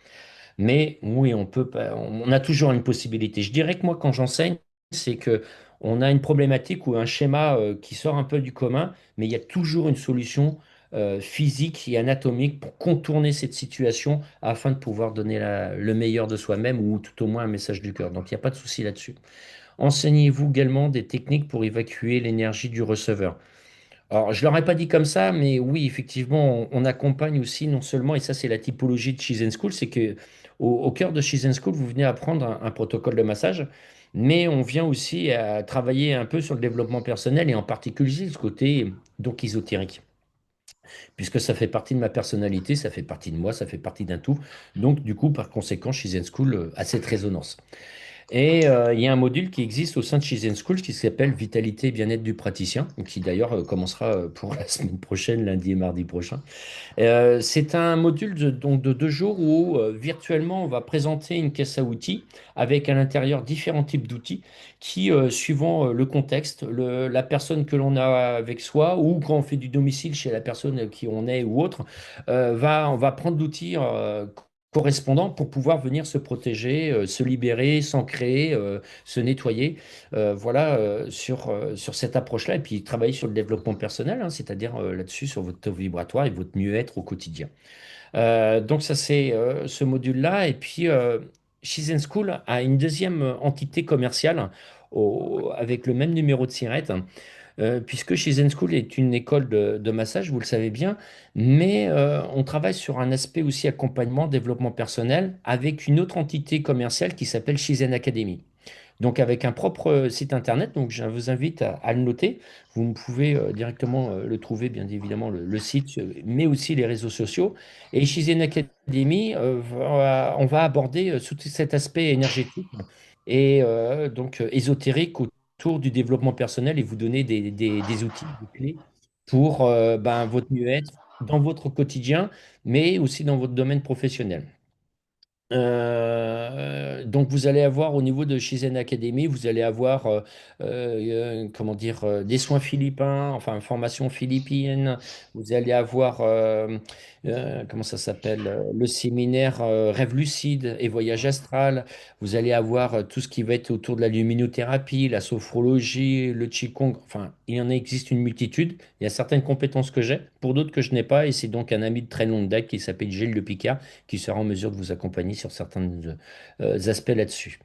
Mais oui, on peut pas, on a toujours une possibilité. Je dirais que moi, quand j'enseigne, c'est que on a une problématique ou un schéma qui sort un peu du commun, mais il y a toujours une solution physique et anatomique pour contourner cette situation afin de pouvoir donner le meilleur de soi-même ou tout au moins un message du cœur. Donc il n'y a pas de souci là-dessus. Enseignez-vous également des techniques pour évacuer l'énergie du receveur. Alors, je ne leur ai pas dit comme ça, mais oui, effectivement, on accompagne aussi non seulement, et ça c'est la typologie de Shizen School, c'est que au cœur de Shizen School, vous venez apprendre un protocole de massage, mais on vient aussi à travailler un peu sur le développement personnel et en particulier ce côté donc ésotérique, puisque ça fait partie de ma personnalité, ça fait partie de moi, ça fait partie d'un tout. Donc, du coup, par conséquent, Shizen School a cette résonance. Et il y a un module qui existe au sein de Shizen School qui s'appelle Vitalité et bien-être du praticien, qui d'ailleurs commencera pour la semaine prochaine, lundi et mardi prochain. C'est un module donc de 2 jours où virtuellement on va présenter une caisse à outils avec à l'intérieur différents types d'outils qui, suivant le contexte, la personne que l'on a avec soi ou quand on fait du domicile chez la personne qui on est ou autre, on va prendre l'outil correspondant pour pouvoir venir se protéger, se libérer, s'ancrer, se nettoyer. Voilà, sur cette approche-là, et puis travailler sur le développement personnel, hein, c'est-à-dire là-dessus, sur votre taux vibratoire et votre mieux-être au quotidien. Donc ça, c'est ce module-là. Et puis, Shizen School a une deuxième entité commerciale avec le même numéro de SIRET, puisque Shizen School est une école de massage, vous le savez bien, mais on travaille sur un aspect aussi accompagnement, développement personnel, avec une autre entité commerciale qui s'appelle Shizen Academy. Donc avec un propre site internet, donc je vous invite à le noter. Vous pouvez directement le trouver, bien évidemment, le site, mais aussi les réseaux sociaux. Et chez Zen Academy, on va aborder tout cet aspect énergétique et donc ésotérique autour du développement personnel et vous donner des outils, des clés pour ben, votre mieux-être dans votre quotidien, mais aussi dans votre domaine professionnel. Donc vous allez avoir au niveau de Shizen Academy, vous allez avoir comment dire des soins philippins, enfin formation philippine. Vous allez avoir comment ça s'appelle le séminaire Rêve lucide et voyage astral. Vous allez avoir tout ce qui va être autour de la luminothérapie, la sophrologie, le qigong. Enfin, il y en existe une multitude. Il y a certaines compétences que j'ai, pour d'autres que je n'ai pas, et c'est donc un ami de très longue date qui s'appelle Gilles Le Picard qui sera en mesure de vous accompagner sur certains aspects là-dessus.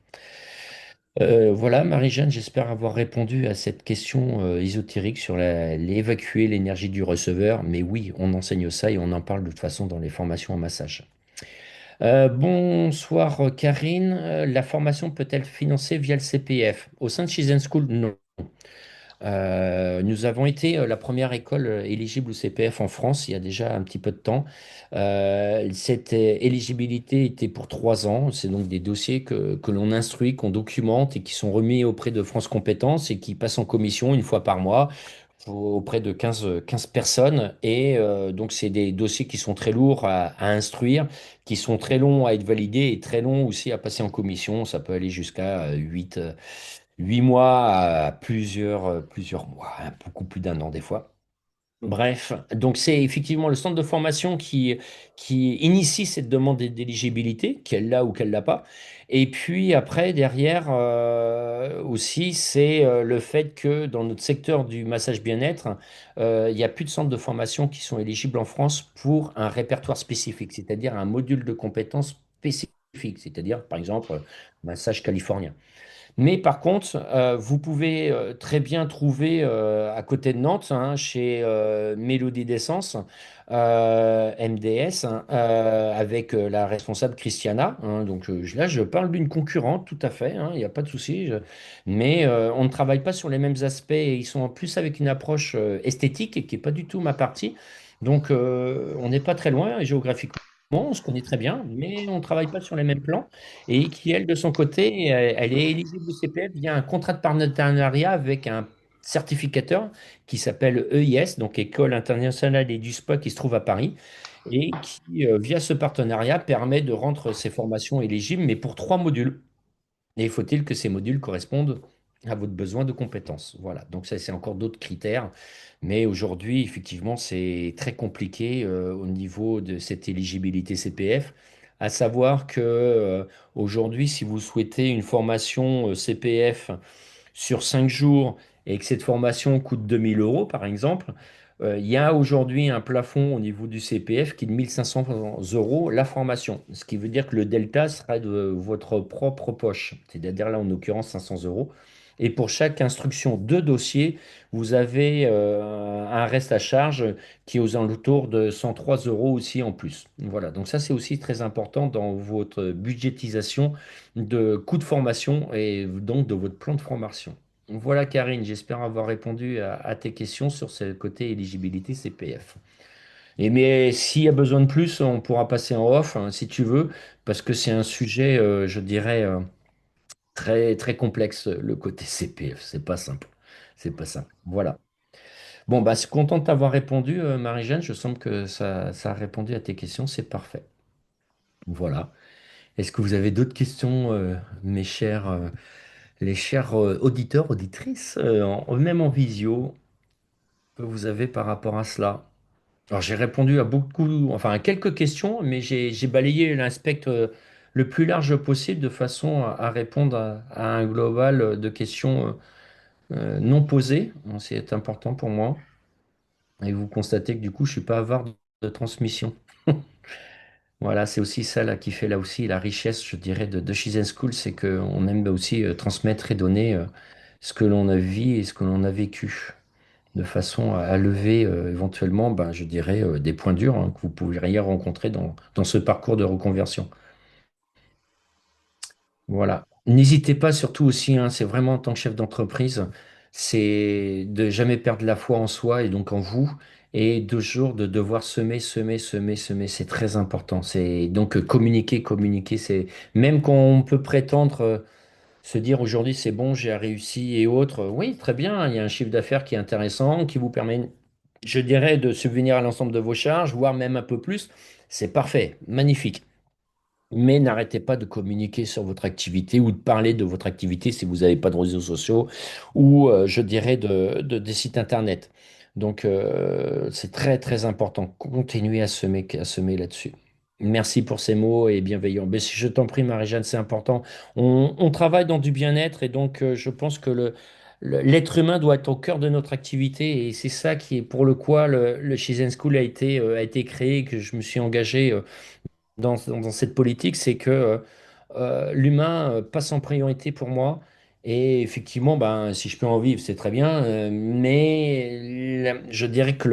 Voilà, Marie-Jeanne, j'espère avoir répondu à cette question ésotérique sur l'évacuer l'énergie du receveur. Mais oui, on enseigne ça et on en parle de toute façon dans les formations en massage. Bonsoir, Karine. La formation peut-elle financer via le CPF? Au sein de Shizen School, non. Nous avons été la première école éligible au CPF en France il y a déjà un petit peu de temps. Cette éligibilité était pour 3 ans. C'est donc des dossiers que l'on instruit, qu'on documente et qui sont remis auprès de France Compétences et qui passent en commission une fois par mois auprès de 15 personnes. Et donc, c'est des dossiers qui sont très lourds à instruire, qui sont très longs à être validés et très longs aussi à passer en commission. Ça peut aller jusqu'à 8 mois à plusieurs mois, hein, beaucoup plus d'un an des fois. Bref, donc c'est effectivement le centre de formation qui initie cette demande d'éligibilité, qu'elle l'a ou qu'elle l'a pas. Et puis après, derrière aussi, c'est le fait que dans notre secteur du massage bien-être, il n'y a plus de centres de formation qui sont éligibles en France pour un répertoire spécifique, c'est-à-dire un module de compétences spécifique, c'est-à-dire par exemple massage californien. Mais par contre, vous pouvez très bien trouver à côté de Nantes, hein, chez Mélodie d'Essence, MDS, hein, avec la responsable Christiana. Hein, donc là, je parle d'une concurrente, tout à fait, hein, il n'y a pas de souci. Mais on ne travaille pas sur les mêmes aspects. Et ils sont en plus avec une approche esthétique qui n'est pas du tout ma partie. Donc on n'est pas très loin géographiquement. On se connaît très bien, mais on ne travaille pas sur les mêmes plans et qui, elle, de son côté, elle est éligible au CPF via un contrat de partenariat avec un certificateur qui s'appelle EIS, donc École internationale et du spa, qui se trouve à Paris, et qui, via ce partenariat, permet de rendre ces formations éligibles, mais pour 3 modules. Et faut-il que ces modules correspondent à votre besoin de compétences? Voilà, donc ça, c'est encore d'autres critères. Mais aujourd'hui, effectivement, c'est très compliqué au niveau de cette éligibilité CPF. À savoir que aujourd'hui, si vous souhaitez une formation CPF sur 5 jours et que cette formation coûte 2 000 euros, par exemple, il y a aujourd'hui un plafond au niveau du CPF qui est de 1 500 euros la formation. Ce qui veut dire que le delta sera de votre propre poche. C'est-à-dire là, en l'occurrence, 500 euros. Et pour chaque instruction de dossier, vous avez un reste à charge qui est aux alentours de 103 euros aussi en plus. Voilà, donc ça c'est aussi très important dans votre budgétisation de coûts de formation et donc de votre plan de formation. Voilà Karine, j'espère avoir répondu à tes questions sur ce côté éligibilité CPF. Et mais s'il y a besoin de plus, on pourra passer en off hein, si tu veux, parce que c'est un sujet, je dirais, très, très complexe, le côté CPF. C'est pas simple. C'est pas simple. Voilà. Bon, bah, je suis content de t'avoir répondu, Marie-Jeanne. Je sens que ça a répondu à tes questions. C'est parfait. Voilà. Est-ce que vous avez d'autres questions, mes chers, les chers auditeurs, auditrices, même en visio, que vous avez par rapport à cela? Alors, j'ai répondu à beaucoup, enfin, à quelques questions, mais j'ai balayé l'aspect le plus large possible de façon à répondre à un global de questions non posées. Bon, c'est important pour moi. Et vous constatez que du coup, je suis pas avare de transmission. Voilà, c'est aussi ça là, qui fait là aussi la richesse, je dirais, de Shizen School, c'est qu'on aime aussi transmettre et donner ce que l'on a vu et ce que l'on a vécu, de façon à lever éventuellement, ben, je dirais, des points durs hein, que vous pourriez rencontrer dans ce parcours de reconversion. Voilà. N'hésitez pas surtout aussi, hein, c'est vraiment en tant que chef d'entreprise, c'est de jamais perdre la foi en soi et donc en vous, et toujours de devoir semer, semer, semer, semer. C'est très important. C'est donc communiquer, communiquer. C'est même quand on peut prétendre se dire aujourd'hui c'est bon, j'ai réussi et autres. Oui, très bien. Il y a un chiffre d'affaires qui est intéressant, qui vous permet, je dirais, de subvenir à l'ensemble de vos charges, voire même un peu plus. C'est parfait, magnifique. Mais n'arrêtez pas de communiquer sur votre activité ou de parler de votre activité si vous n'avez pas de réseaux sociaux ou, je dirais, des sites internet. Donc, c'est très, très important. Continuez à semer là-dessus. Merci pour ces mots et bienveillants. Mais si je t'en prie, Marie-Jeanne, c'est important. On travaille dans du bien-être et donc, je pense que l'être humain doit être au cœur de notre activité et c'est ça qui est pour le quoi le Shizen School a été créé, que je me suis engagé. Dans cette politique, c'est que l'humain passe en priorité pour moi. Et effectivement, ben, si je peux en vivre, c'est très bien. Mais je dirais que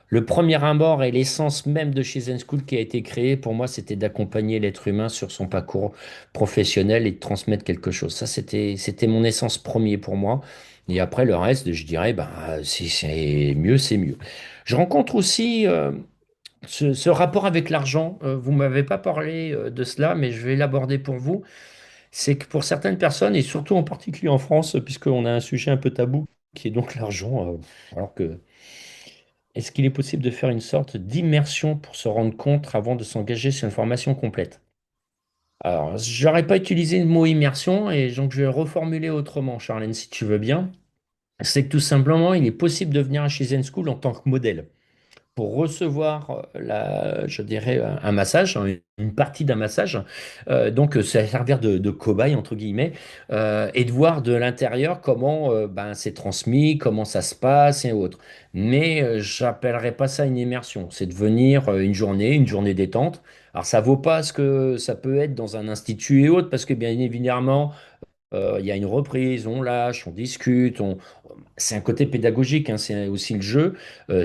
le premier abord et l'essence même de chez Zen School qui a été créé, pour moi, c'était d'accompagner l'être humain sur son parcours professionnel et de transmettre quelque chose. Ça, c'était mon essence premier pour moi. Et après, le reste, je dirais, ben, si c'est mieux, c'est mieux. Je rencontre aussi ce rapport avec l'argent, vous m'avez pas parlé de cela, mais je vais l'aborder pour vous. C'est que pour certaines personnes, et surtout en particulier en France, puisqu'on a un sujet un peu tabou, qui est donc l'argent, alors que est-ce qu'il est possible de faire une sorte d'immersion pour se rendre compte avant de s'engager sur une formation complète? Alors, j'aurais pas utilisé le mot immersion, et donc je vais le reformuler autrement, Charlène, si tu veux bien. C'est que tout simplement, il est possible de venir à chez Zen School en tant que modèle, pour recevoir je dirais, un massage, hein, une partie d'un massage. Donc, ça va servir de cobaye, entre guillemets, et de voir de l'intérieur comment ben, c'est transmis, comment ça se passe et autres. Mais j'appellerais pas ça une immersion. C'est de venir une journée détente. Alors, ça vaut pas ce que ça peut être dans un institut et autres, parce que bien évidemment, il y a une reprise, on lâche, on discute, c'est un côté pédagogique, hein, c'est aussi le jeu.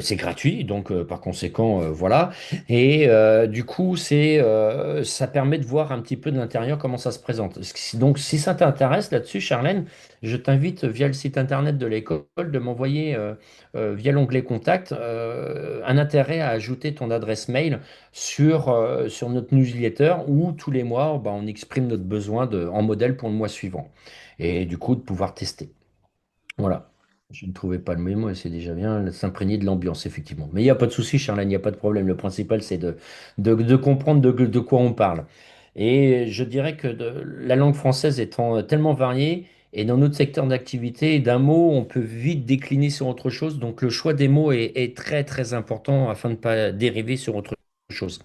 C'est gratuit, donc par conséquent, voilà. Et du coup, ça permet de voir un petit peu de l'intérieur comment ça se présente. Donc, si ça t'intéresse là-dessus, Charlène, je t'invite via le site internet de l'école de m'envoyer via l'onglet Contact un intérêt à ajouter ton adresse mail sur notre newsletter où tous les mois, bah, on exprime notre besoin en modèle pour le mois suivant. Et du coup, de pouvoir tester. Voilà. Je ne trouvais pas le mot et c'est déjà bien s'imprégner de l'ambiance, effectivement. Mais il n'y a pas de souci, Charlène, il n'y a pas de problème. Le principal, c'est de comprendre de quoi on parle. Et je dirais que la langue française étant tellement variée, et dans notre secteur d'activité, d'un mot, on peut vite décliner sur autre chose. Donc le choix des mots est très très important afin de ne pas dériver sur autre chose.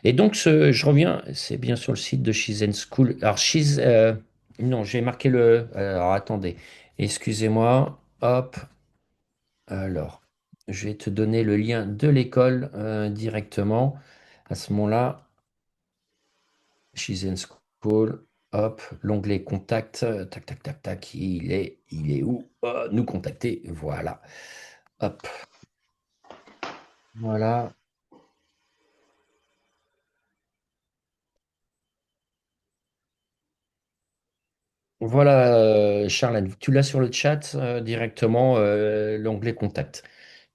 Et donc, je reviens, c'est bien sur le site de Shizen School. Alors, non, j'ai marqué alors attendez. Excusez-moi. Hop. Alors, je vais te donner le lien de l'école directement. À ce moment-là, She's in School. Hop, l'onglet contact. Tac, tac, tac, tac. Il est où? Nous contacter. Voilà. Hop. Voilà. Voilà, Charlène. Tu l'as sur le chat directement, l'onglet contact.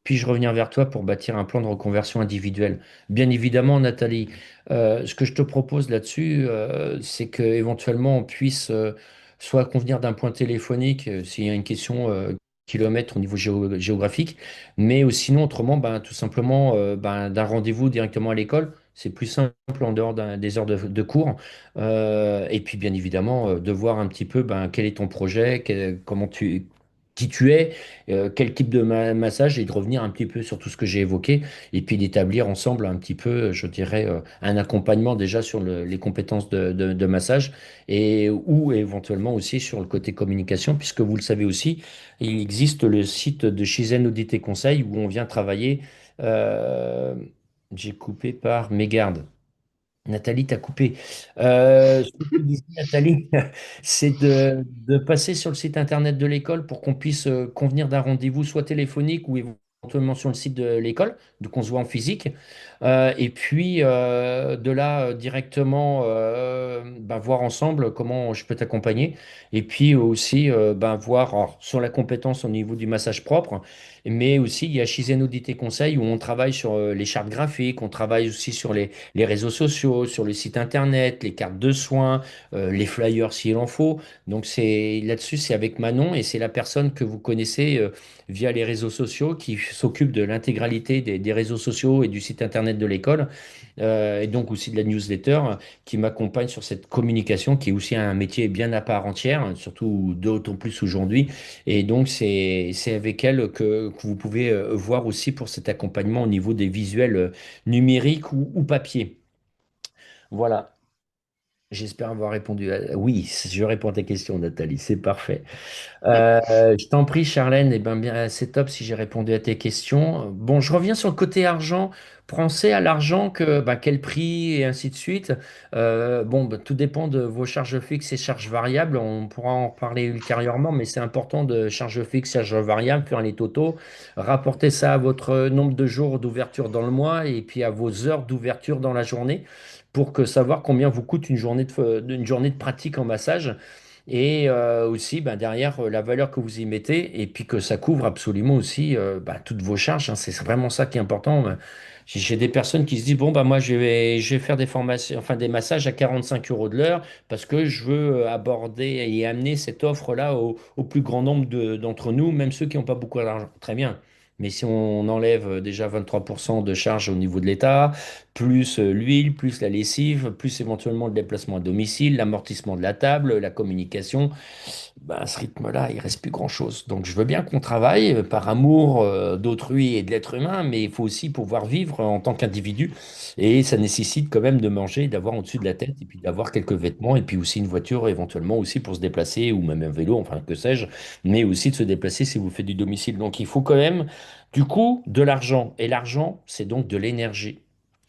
Puis-je revenir vers toi pour bâtir un plan de reconversion individuelle? Bien évidemment, Nathalie, ce que je te propose là-dessus, c'est qu'éventuellement on puisse soit convenir d'un point téléphonique s'il y a une question kilomètre au niveau géographique, mais sinon autrement, ben, tout simplement d'un rendez-vous directement à l'école. C'est plus simple en dehors des heures de cours. Et puis bien évidemment, de voir un petit peu ben, quel est ton projet, qui tu es, quel type de massage et de revenir un petit peu sur tout ce que j'ai évoqué et puis d'établir ensemble un petit peu, je dirais, un accompagnement déjà sur les compétences de massage et ou éventuellement aussi sur le côté communication, puisque vous le savez aussi, il existe le site de Shizen Audit et Conseil où on vient travailler. euh, j'ai coupé par mégarde. Nathalie, t'as coupé. Ce que tu disais, Nathalie, c'est de passer sur le site internet de l'école pour qu'on puisse convenir d'un rendez-vous, soit téléphonique ou éventuellement sur le site de l'école, donc on se voit en physique. Et puis de là directement ben, voir ensemble comment je peux t'accompagner. Et puis aussi ben, voir alors, sur la compétence au niveau du massage propre, mais aussi il y a Shizen Audit et Conseil où on travaille sur les chartes graphiques, on travaille aussi sur les réseaux sociaux, sur le site internet, les cartes de soins, les flyers s'il en faut. Donc c'est là-dessus, c'est avec Manon et c'est la personne que vous connaissez via les réseaux sociaux qui s'occupe de l'intégralité des réseaux sociaux et du site internet de l'école et donc aussi de la newsletter qui m'accompagne sur cette communication qui est aussi un métier bien à part entière, surtout d'autant plus aujourd'hui. Et donc c'est avec elle que vous pouvez voir aussi pour cet accompagnement au niveau des visuels numériques ou papier. Voilà, j'espère avoir répondu Oui, je réponds à ta question, Nathalie, c'est parfait. Je t'en prie, Charlène, eh ben, bien, c'est top si j'ai répondu à tes questions. Bon, je reviens sur le côté argent. Pensez à l'argent, quel prix et ainsi de suite. Bon, tout dépend de vos charges fixes et charges variables. On pourra en parler ultérieurement, mais c'est important de charges fixes, charges variables, faire les totaux. Rapportez ça à votre nombre de jours d'ouverture dans le mois et puis à vos heures d'ouverture dans la journée pour que savoir combien vous coûte une journée de pratique en massage et aussi ben, derrière la valeur que vous y mettez et puis que ça couvre absolument aussi ben, toutes vos charges, hein. C'est vraiment ça qui est important. J'ai des personnes qui se disent, bon, bah, moi, je vais faire des formations, enfin, des massages à 45 euros de l'heure parce que je veux aborder et amener cette offre-là au plus grand nombre d'entre nous, même ceux qui n'ont pas beaucoup d'argent. Très bien. Mais si on enlève déjà 23% de charges au niveau de l'État, plus l'huile, plus la lessive, plus éventuellement le déplacement à domicile, l'amortissement de la table, la communication, ben, à ce rythme-là, il reste plus grand-chose. Donc je veux bien qu'on travaille par amour d'autrui et de l'être humain, mais il faut aussi pouvoir vivre en tant qu'individu. Et ça nécessite quand même de manger, d'avoir au-dessus de la tête, et puis d'avoir quelques vêtements, et puis aussi une voiture éventuellement aussi pour se déplacer, ou même un vélo, enfin que sais-je, mais aussi de se déplacer si vous faites du domicile. Donc il faut quand même, du coup, de l'argent. Et l'argent, c'est donc de l'énergie.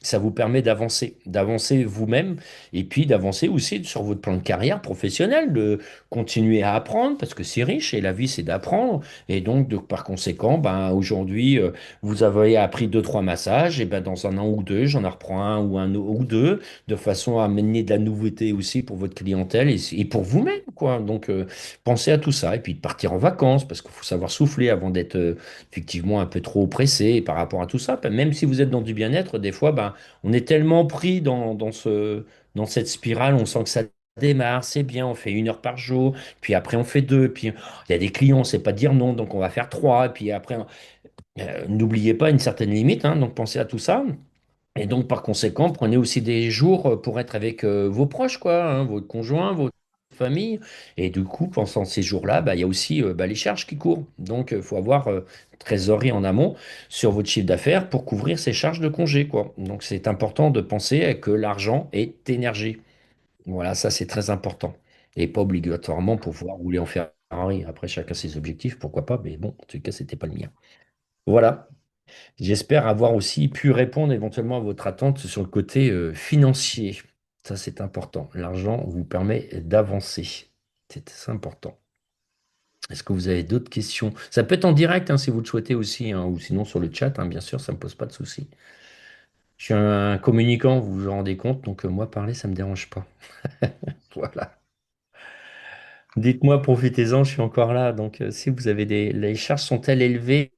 Ça vous permet d'avancer vous-même, et puis d'avancer aussi sur votre plan de carrière professionnelle, de continuer à apprendre parce que c'est riche et la vie c'est d'apprendre et donc par conséquent ben aujourd'hui vous avez appris deux trois massages et ben dans un an ou deux j'en reprends un ou deux de façon à amener de la nouveauté aussi pour votre clientèle et pour vous-même quoi donc pensez à tout ça et puis de partir en vacances parce qu'il faut savoir souffler avant d'être effectivement un peu trop pressé par rapport à tout ça. Même si vous êtes dans du bien-être des fois ben on est tellement pris dans cette spirale, on sent que ça démarre, c'est bien, on fait 1 heure par jour, puis après on fait deux, puis il y a des clients, on sait pas dire non, donc on va faire trois, et puis après, n'oubliez pas une certaine limite, hein, donc pensez à tout ça. Et donc par conséquent, prenez aussi des jours pour être avec vos proches, quoi, hein, votre conjoint, votre famille. Et du coup, pendant ces jours-là, bah, il y a aussi bah, les charges qui courent. Donc il faut avoir trésorerie en amont sur votre chiffre d'affaires pour couvrir ces charges de congé, quoi. Donc c'est important de penser que l'argent est énergie. Voilà, ça c'est très important. Et pas obligatoirement pour pouvoir rouler en fer. oui, après, chacun ses objectifs, pourquoi pas, mais bon, en tout cas, c'était pas le mien. Voilà. J'espère avoir aussi pu répondre éventuellement à votre attente sur le côté financier. Ça, c'est important. L'argent vous permet d'avancer. C'est important. Est-ce que vous avez d'autres questions? Ça peut être en direct hein, si vous le souhaitez aussi, hein, ou sinon sur le chat, hein, bien sûr, ça ne me pose pas de souci. Je suis un communicant, vous vous rendez compte, donc moi, parler, ça ne me dérange pas. Voilà. Dites-moi, profitez-en, je suis encore là. Donc, si vous avez des... Les charges sont-elles élevées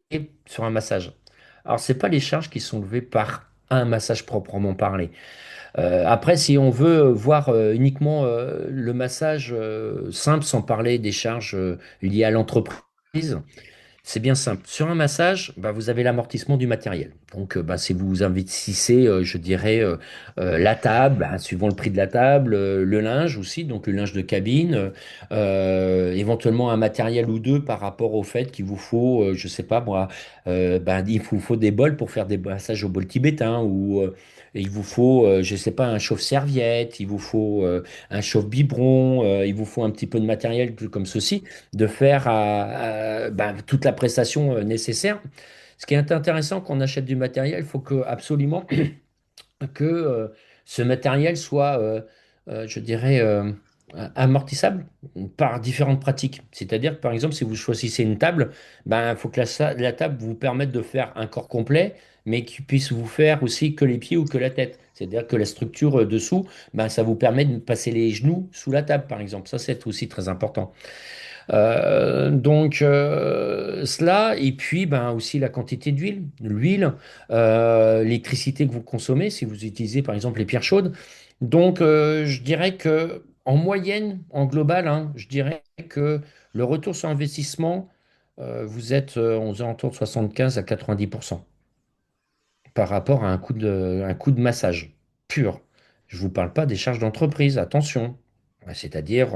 sur un massage? Alors, ce n'est pas les charges qui sont levées par un massage proprement parlé. Après, si on veut voir uniquement le massage simple, sans parler des charges liées à l'entreprise, c'est bien simple. Sur un massage, bah, vous avez l'amortissement du matériel. Donc, bah, si vous investissez, je dirais, la table, bah, suivant le prix de la table, le linge aussi, donc le linge de cabine, éventuellement un matériel ou deux par rapport au fait qu'il vous faut, je sais pas moi, bah, il vous faut des bols pour faire des massages au bol tibétain ou il vous faut, je sais pas, un chauffe-serviette, il vous faut un chauffe-biberon, il vous faut un petit peu de matériel comme ceci de faire ben, toute la prestation nécessaire. Ce qui est intéressant quand on achète du matériel, il faut que absolument que ce matériel soit, je dirais, amortissable par différentes pratiques. C'est-à-dire que, par exemple, si vous choisissez une table, ben, il faut que la table vous permette de faire un corps complet, mais qui puisse vous faire aussi que les pieds ou que la tête. C'est-à-dire que la structure dessous, ben, ça vous permet de passer les genoux sous la table, par exemple. Ça, c'est aussi très important. Cela, et puis ben, aussi la quantité d'huile, l'électricité que vous consommez, si vous utilisez par exemple les pierres chaudes. Donc je dirais que en moyenne, en global, hein, je dirais que le retour sur investissement, vous êtes aux alentours de 75 à 90% par rapport à un coût de massage pur. Je ne vous parle pas des charges d'entreprise, attention. C'est-à-dire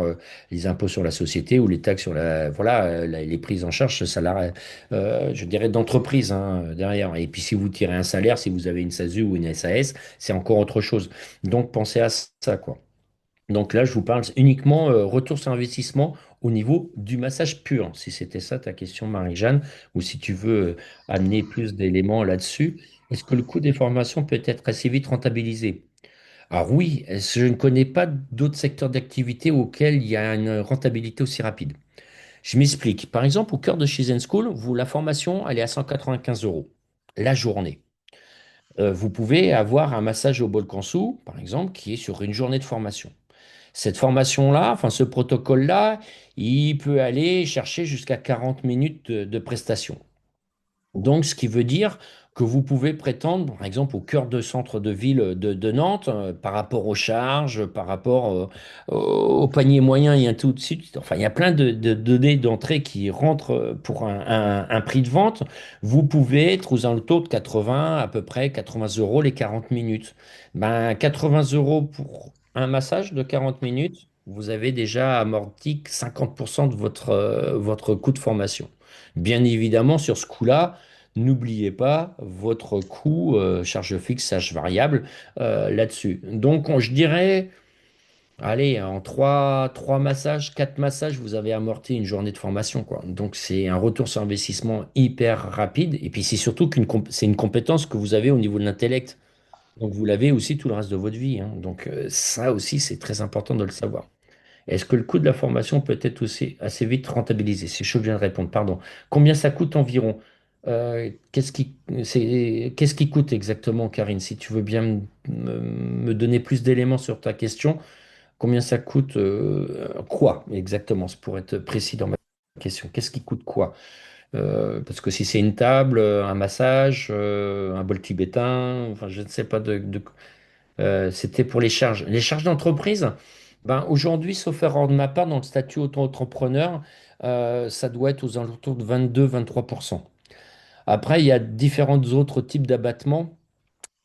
les impôts sur la société ou les taxes sur la, voilà, les prises en charge salariales, je dirais d'entreprise hein, derrière. Et puis si vous tirez un salaire, si vous avez une SASU ou une SAS, c'est encore autre chose. Donc pensez à ça, quoi. Donc là, je vous parle uniquement retour sur investissement au niveau du massage pur. Si c'était ça ta question, Marie-Jeanne, ou si tu veux amener plus d'éléments là-dessus, est-ce que le coût des formations peut être assez vite rentabilisé? Alors oui, je ne connais pas d'autres secteurs d'activité auxquels il y a une rentabilité aussi rapide. Je m'explique. Par exemple, au cœur de chez School, la formation, elle est à 195 euros la journée. Vous pouvez avoir un massage au Bolkansu, par exemple, qui est sur une journée de formation. Cette formation-là, enfin ce protocole-là, il peut aller chercher jusqu'à 40 minutes de prestation. Donc, ce qui veut dire que vous pouvez prétendre, par exemple, au cœur de centre de ville de Nantes, par rapport aux charges, par rapport au panier moyen et un tout de suite. Enfin, il y a plein de données d'entrée qui rentrent pour un prix de vente. Vous pouvez être aux alentours de 80, à peu près 80 euros les 40 minutes. Ben, 80 euros pour un massage de 40 minutes, vous avez déjà amorti 50% de votre coût de formation. Bien évidemment, sur ce coût-là, n'oubliez pas votre coût, charge fixe, charge variable, là-dessus. Donc, je dirais, allez, en trois massages, 4 massages, vous avez amorti une journée de formation, quoi. Donc, c'est un retour sur investissement hyper rapide. Et puis, c'est surtout c'est une compétence que vous avez au niveau de l'intellect. Donc, vous l'avez aussi tout le reste de votre vie, hein. Donc, ça aussi, c'est très important de le savoir. Est-ce que le coût de la formation peut être aussi assez vite rentabilisé? C'est chaud, je viens de répondre, pardon. Combien ça coûte environ? Qu'est-ce qui coûte exactement, Karine? Si tu veux bien me donner plus d'éléments sur ta question, combien ça coûte, quoi exactement? C'est pour être précis dans ma question. Qu'est-ce qui coûte quoi? Parce que si c'est une table, un massage, un bol tibétain, enfin, je ne sais pas c'était pour les charges. Les charges d'entreprise, ben, aujourd'hui, sauf erreur de ma part, dans le statut auto-entrepreneur, ça doit être aux alentours de 22-23%. Après, il y a différents autres types d'abattements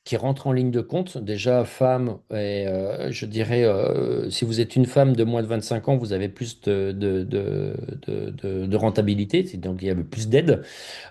qui rentrent en ligne de compte. Déjà, femmes, et je dirais, si vous êtes une femme de moins de 25 ans, vous avez plus de rentabilité, donc il y a plus d'aide.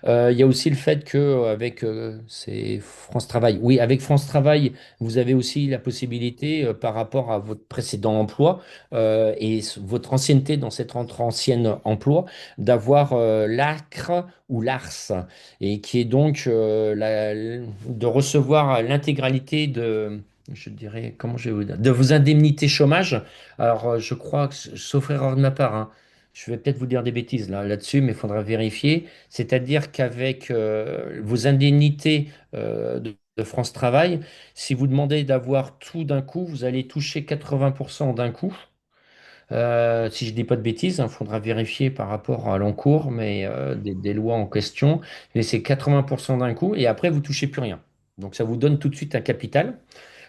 Il y a aussi le fait que avec c'est France Travail. Oui, avec France Travail, vous avez aussi la possibilité, par rapport à votre précédent emploi votre ancienneté dans cet ancien emploi, d'avoir l'ACRE ou l'ARS, et qui est donc de recevoir l'intégralité de, je dirais, comment je vais vous dire, de vos indemnités chômage. Alors, je crois que, sauf erreur de ma part, hein, je vais peut-être vous dire des bêtises là-dessus, mais il faudra vérifier. C'est-à-dire qu'avec vos indemnités de France Travail, si vous demandez d'avoir tout d'un coup, vous allez toucher 80% d'un coup. Si je dis pas de bêtises, il faudra vérifier par rapport à l'encours, mais des lois en question. Mais c'est 80% d'un coup et après, vous touchez plus rien. Donc ça vous donne tout de suite un capital.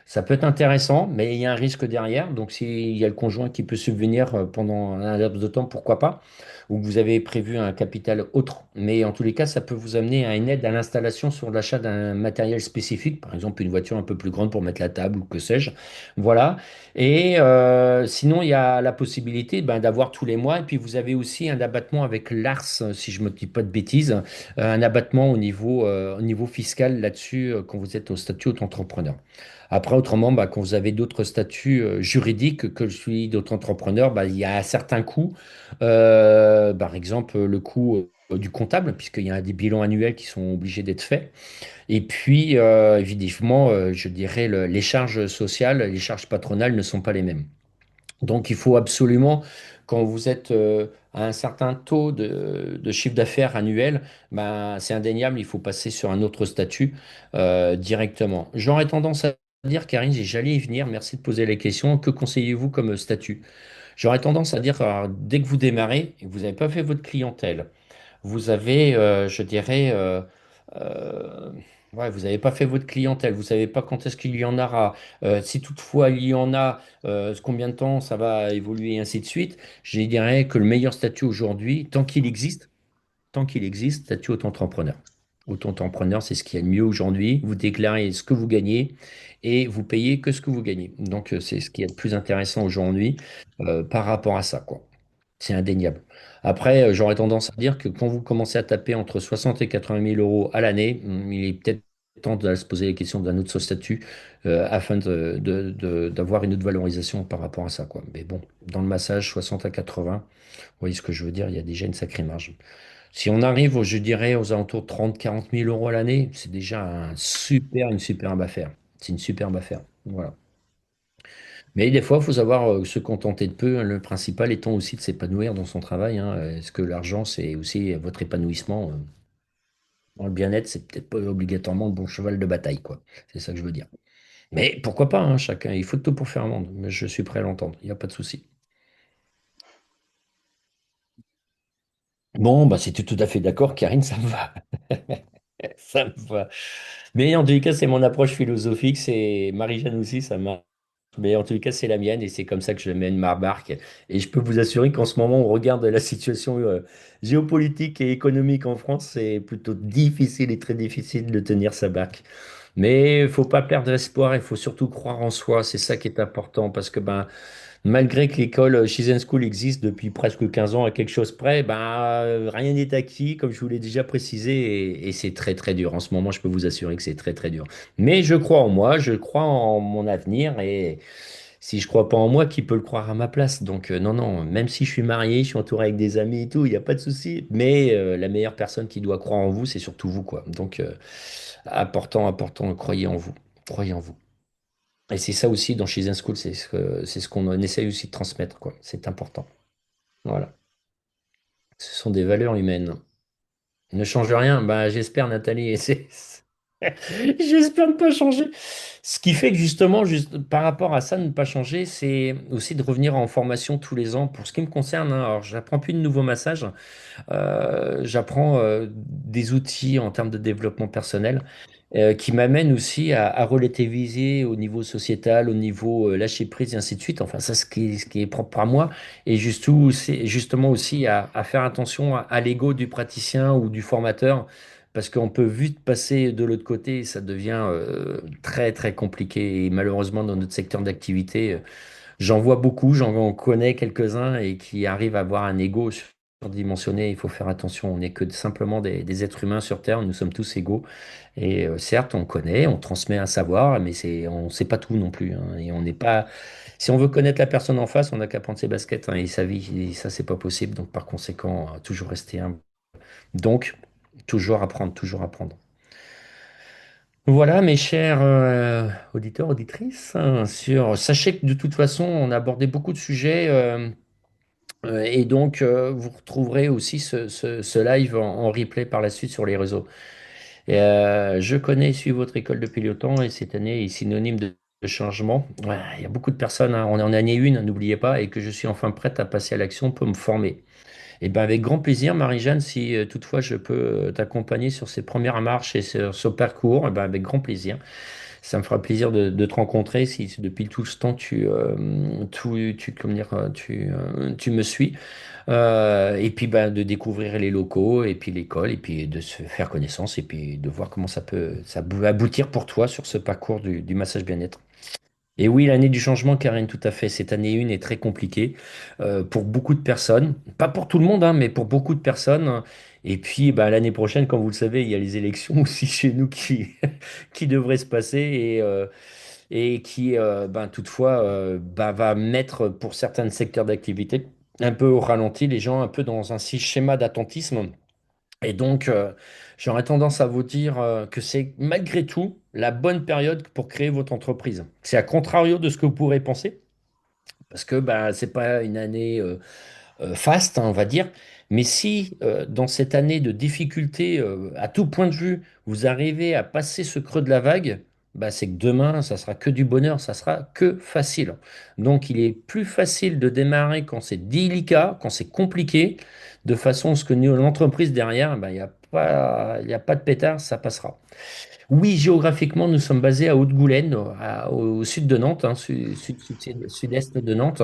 Ça peut être intéressant, mais il y a un risque derrière. Donc, s'il y a le conjoint qui peut subvenir pendant un laps de temps, pourquoi pas? Ou que vous avez prévu un capital autre. Mais en tous les cas, ça peut vous amener à une aide à l'installation sur l'achat d'un matériel spécifique, par exemple une voiture un peu plus grande pour mettre la table ou que sais-je. Voilà. Et sinon, il y a la possibilité ben, d'avoir tous les mois. Et puis, vous avez aussi un abattement avec l'ARS, si je ne me dis pas de bêtises, un abattement au niveau fiscal là-dessus quand vous êtes au statut auto-entrepreneur. Après, autrement, bah, quand vous avez d'autres statuts juridiques que celui d'auto-entrepreneur, bah, il y a certains coûts. Par exemple, le coût du comptable, puisqu'il y a des bilans annuels qui sont obligés d'être faits. Et puis, évidemment, je dirais, les charges sociales, les charges patronales ne sont pas les mêmes. Donc, il faut absolument, quand vous êtes à un certain taux de chiffre d'affaires annuel, ben, c'est indéniable, il faut passer sur un autre statut directement. J'aurais tendance à dire, Karine, j'allais y venir, merci de poser les questions. Que conseillez-vous comme statut? J'aurais tendance à dire, alors, dès que vous démarrez et que vous n'avez pas fait votre clientèle, vous avez, je dirais, euh, ouais, vous n'avez pas fait votre clientèle, vous ne savez pas quand est-ce qu'il y en aura, si toutefois il y en a, combien de temps ça va évoluer, et ainsi de suite. Je dirais que le meilleur statut aujourd'hui, tant qu'il existe, statut auto-entrepreneur. Auto-entrepreneur, c'est ce qu'il y a de mieux aujourd'hui. Vous déclarez ce que vous gagnez et vous payez que ce que vous gagnez. Donc, c'est ce qui est le plus intéressant aujourd'hui par rapport à ça, quoi. C'est indéniable. Après, j'aurais tendance à dire que quand vous commencez à taper entre 60 et 80 000 euros à l'année, il est peut-être temps de se poser les questions d'un autre statut afin d'avoir une autre valorisation par rapport à ça, quoi. Mais bon, dans le massage, 60 à 80, vous voyez ce que je veux dire, il y a déjà une sacrée marge. Si on arrive, je dirais, aux alentours de 30, 40 000 euros à l'année, c'est déjà une superbe affaire. C'est une superbe affaire. Voilà. Mais des fois, il faut savoir se contenter de peu, hein, le principal étant aussi de s'épanouir dans son travail, hein. Est-ce que l'argent, c'est aussi votre épanouissement dans le bien-être, c'est peut-être pas obligatoirement le bon cheval de bataille, quoi. C'est ça que je veux dire. Mais pourquoi pas, hein, chacun, il faut de tout pour faire un monde. Mais je suis prêt à l'entendre, il n'y a pas de souci. Bon, bah, si tu es tout à fait d'accord, Karine, ça me va. Ça me va. Mais en tous les cas, c'est mon approche philosophique, c'est Marie-Jeanne aussi, ça m'a. Mais en tout cas, c'est la mienne et c'est comme ça que je mène ma barque. Et je peux vous assurer qu'en ce moment, on regarde la situation géopolitique et économique en France, c'est plutôt difficile et très difficile de tenir sa barque. Mais il faut pas perdre espoir, il faut surtout croire en soi, c'est ça qui est important parce que ben, malgré que l'école Shizen School existe depuis presque 15 ans à quelque chose près, ben, rien n'est acquis, comme je vous l'ai déjà précisé, et c'est très très dur. En ce moment, je peux vous assurer que c'est très très dur. Mais je crois en moi, je crois en mon avenir, et si je crois pas en moi, qui peut le croire à ma place? Donc non, non, même si je suis marié, je suis entouré avec des amis et tout, il n'y a pas de souci. Mais la meilleure personne qui doit croire en vous, c'est surtout vous, quoi. Donc important, important, croyez en vous. Croyez en vous. Et c'est ça aussi dans Shizen School, c'est ce qu'on essaye aussi de transmettre, quoi. C'est important. Voilà. Ce sont des valeurs humaines. Ne change rien, bah j'espère, Nathalie. J'espère ne pas changer. Ce qui fait que justement, juste par rapport à ça, ne pas changer, c'est aussi de revenir en formation tous les ans. Pour ce qui me concerne, hein, alors j'apprends plus de nouveaux massages, j'apprends des outils en termes de développement personnel qui m'amènent aussi à relativiser au niveau sociétal, au niveau lâcher prise et ainsi de suite. Enfin, ça, ce qui est propre à moi. Et justement aussi à faire attention à l'ego du praticien ou du formateur parce qu'on peut vite passer de l'autre côté et ça devient très très compliqué. Et malheureusement, dans notre secteur d'activité, j'en vois beaucoup, j'en connais quelques-uns et qui arrivent à avoir un ego surdimensionné. Il faut faire attention. On n'est que simplement des êtres humains sur Terre. Nous sommes tous égaux. Et certes, on connaît, on transmet un savoir, mais on ne sait pas tout non plus, hein. Et on n'est pas. Si on veut connaître la personne en face, on n'a qu'à prendre ses baskets, hein, et sa vie. Et ça, c'est pas possible. Donc, par conséquent, toujours rester humble. Donc, toujours apprendre, toujours apprendre. Voilà, mes chers auditeurs, auditrices, hein, sachez que de toute façon, on a abordé beaucoup de sujets. Et donc, vous retrouverez aussi ce live en replay par la suite sur les réseaux. Et, je connais, suis votre école depuis longtemps et cette année est synonyme de changement. Ouais, il y a beaucoup de personnes, hein, on est en année 1, n'oubliez pas, et que je suis enfin prête à passer à l'action pour me former. Et ben avec grand plaisir, Marie-Jeanne, si toutefois je peux t'accompagner sur ces premières marches et sur ce parcours, eh ben avec grand plaisir. Ça me fera plaisir de te rencontrer si depuis tout ce temps comment dire, tu me suis. Et puis ben, de découvrir les locaux et puis l'école et puis de se faire connaissance et puis de voir comment ça peut aboutir pour toi sur ce parcours du massage bien-être. Et oui, l'année du changement, Karine, tout à fait. Cette année 1 est très compliquée pour beaucoup de personnes. Pas pour tout le monde, hein, mais pour beaucoup de personnes. Et puis ben, l'année prochaine, comme vous le savez, il y a les élections aussi chez nous qui devraient se passer et qui, ben, toutefois, ben, va mettre pour certains secteurs d'activité un peu au ralenti, les gens un peu dans un schéma d'attentisme. Et donc, j'aurais tendance à vous dire que c'est malgré tout la bonne période pour créer votre entreprise. C'est à contrario de ce que vous pourrez penser, parce que ben, c'est pas une année faste, hein, on va dire. Mais si dans cette année de difficulté, à tout point de vue, vous arrivez à passer ce creux de la vague, bah, c'est que demain, ça sera que du bonheur, ça sera que facile. Donc, il est plus facile de démarrer quand c'est délicat, quand c'est compliqué, de façon à ce que l'entreprise derrière, bah, il y a pas de pétard, ça passera. Oui, géographiquement, nous sommes basés à Haute-Goulaine, au sud de Nantes, hein, sud-est de Nantes,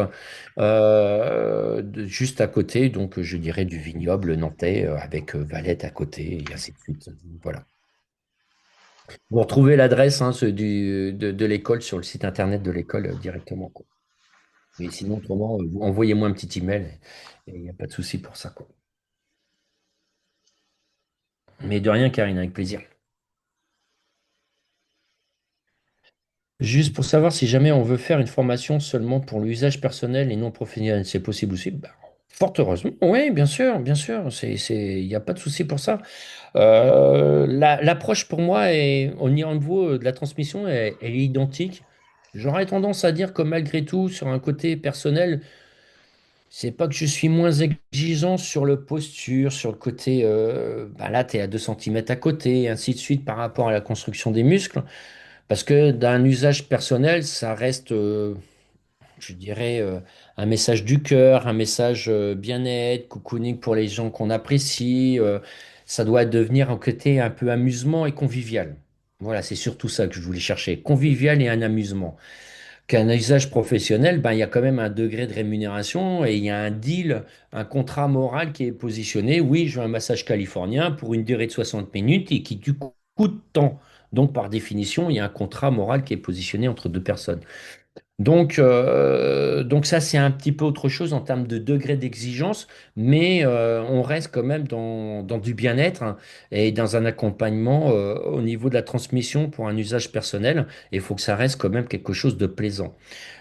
juste à côté, donc je dirais du vignoble nantais, avec Valette à côté, et ainsi de suite. Voilà. Vous retrouvez l'adresse, hein, de l'école sur le site internet de l'école directement, quoi. Mais sinon, autrement, envoyez-moi un petit email et il n'y a pas de souci pour ça, quoi. Mais de rien, Karine, avec plaisir. Juste pour savoir si jamais on veut faire une formation seulement pour l'usage personnel et non professionnel, c'est possible aussi? Bah, fort heureusement. Oui, bien sûr, il n'y a pas de souci pour ça. L'approche pour moi est, au niveau de la transmission, elle est identique. J'aurais tendance à dire que malgré tout, sur un côté personnel, c'est pas que je suis moins exigeant sur le posture, sur le côté, bah là, tu es à 2 centimètres à côté, et ainsi de suite, par rapport à la construction des muscles. Parce que d'un usage personnel, ça reste, je dirais, un message du cœur, un message bien-être, cocooning pour les gens qu'on apprécie. Ça doit devenir un côté un peu amusement et convivial. Voilà, c'est surtout ça que je voulais chercher, convivial et un amusement. Qu'un usage professionnel, ben, il y a quand même un degré de rémunération et il y a un deal, un contrat moral qui est positionné. Oui, je veux un massage californien pour une durée de 60 minutes et qui du coup coûte tant. Donc, par définition, il y a un contrat moral qui est positionné entre deux personnes. Donc ça, c'est un petit peu autre chose en termes de degré d'exigence, mais on reste quand même dans du bien-être, hein, et dans un accompagnement au niveau de la transmission pour un usage personnel. Et il faut que ça reste quand même quelque chose de plaisant.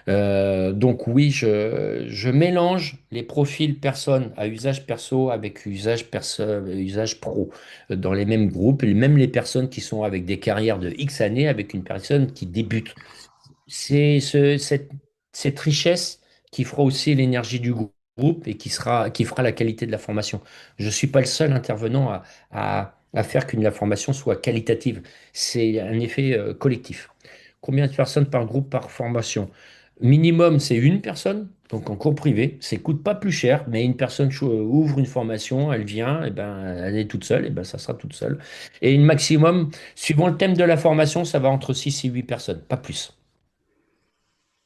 Donc oui, je mélange les profils personnes à usage perso avec usage pro dans les mêmes groupes, et même les personnes qui sont avec des carrières de X années avec une personne qui débute. C'est cette richesse qui fera aussi l'énergie du groupe et qui fera la qualité de la formation. Je ne suis pas le seul intervenant à faire qu'une la formation soit qualitative. C'est un effet collectif. Combien de personnes par groupe, par formation? Minimum, c'est une personne, donc en cours privé. Ça coûte pas plus cher, mais une personne ouvre une formation, elle vient, et ben, elle est toute seule, et ben, ça sera toute seule. Et une maximum, suivant le thème de la formation, ça va entre 6 et 8 personnes, pas plus.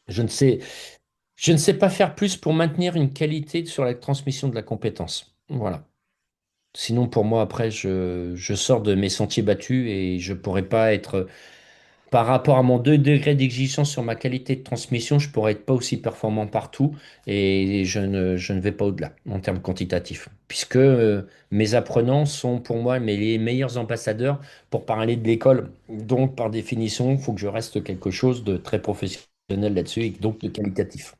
Je ne sais, je ne sais pas faire plus pour maintenir une qualité sur la transmission de la compétence. Voilà. Sinon, pour moi, après, je sors de mes sentiers battus et je pourrais pas être, par rapport à mon 2 degrés d'exigence sur ma qualité de transmission, je pourrais être pas aussi performant partout et je ne vais pas au-delà en termes quantitatifs. Puisque mes apprenants sont pour moi les meilleurs ambassadeurs pour parler de l'école. Donc, par définition, il faut que je reste quelque chose de très professionnel là-dessus et donc de qualitatif.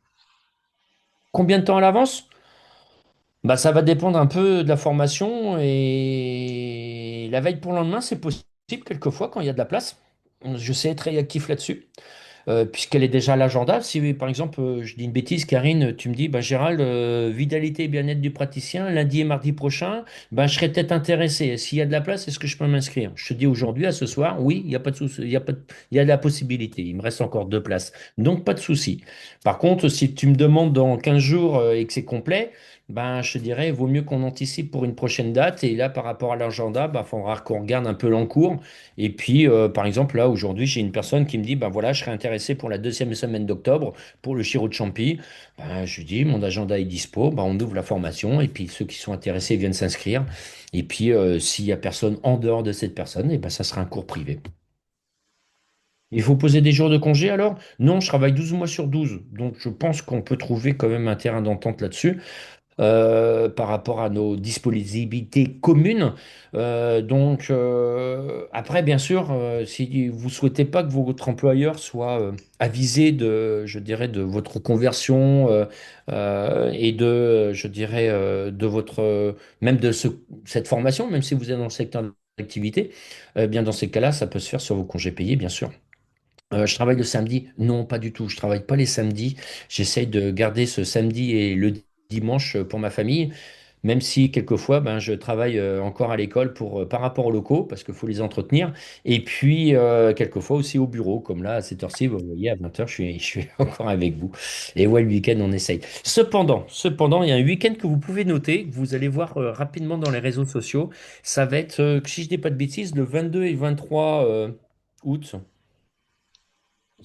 Combien de temps à l'avance? Bah, ça va dépendre un peu de la formation et la veille pour le lendemain, c'est possible quelquefois quand il y a de la place. Je sais être très actif là-dessus puisqu'elle est déjà à l'agenda. Si par exemple, je dis une bêtise, Karine, tu me dis, bah, Gérald, vitalité et bien-être du praticien, lundi et mardi prochain, bah, je serais peut-être intéressé. S'il y a de la place, est-ce que je peux m'inscrire? Je te dis aujourd'hui, à ce soir, oui, il y a pas de souci, il y a pas il y a de la possibilité. Il me reste encore 2 places. Donc, pas de souci. Par contre, si tu me demandes dans 15 jours et que c'est complet, ben, je te dirais, vaut mieux qu'on anticipe pour une prochaine date. Et là, par rapport à l'agenda, il faudra qu'on regarde un peu l'encours. Et puis, par exemple, là, aujourd'hui, j'ai une personne qui me dit, ben voilà, je serais intéressé pour la deuxième semaine d'octobre pour le Chiro de Champy. Ben, je lui dis, mon agenda est dispo, ben, on ouvre la formation et puis ceux qui sont intéressés viennent s'inscrire. Et puis, s'il y a personne en dehors de cette personne, et ben, ça sera un cours privé. Il faut poser des jours de congé alors? Non, je travaille 12 mois sur 12. Donc, je pense qu'on peut trouver quand même un terrain d'entente là-dessus par rapport à nos disponibilités communes. Après, bien sûr, si vous souhaitez pas que votre employeur soit avisé de, je dirais, de votre conversion et de, je dirais, de votre, même de cette formation, même si vous êtes dans le secteur d'activité, bien dans ces cas-là, ça peut se faire sur vos congés payés, bien sûr. Je travaille le samedi? Non, pas du tout. Je travaille pas les samedis. J'essaye de garder ce samedi et le dimanche pour ma famille, même si quelquefois, ben, je travaille encore à l'école pour, par rapport aux locaux, parce qu'il faut les entretenir, et puis quelquefois aussi au bureau, comme là, à cette heure-ci, vous voyez, à 20 heures, je suis encore avec vous. Et ouais, le week-end, on essaye. Cependant, il y a un week-end que vous pouvez noter, que vous allez voir rapidement dans les réseaux sociaux. Ça va être, si je dis pas de bêtises, le 22 et 23 août.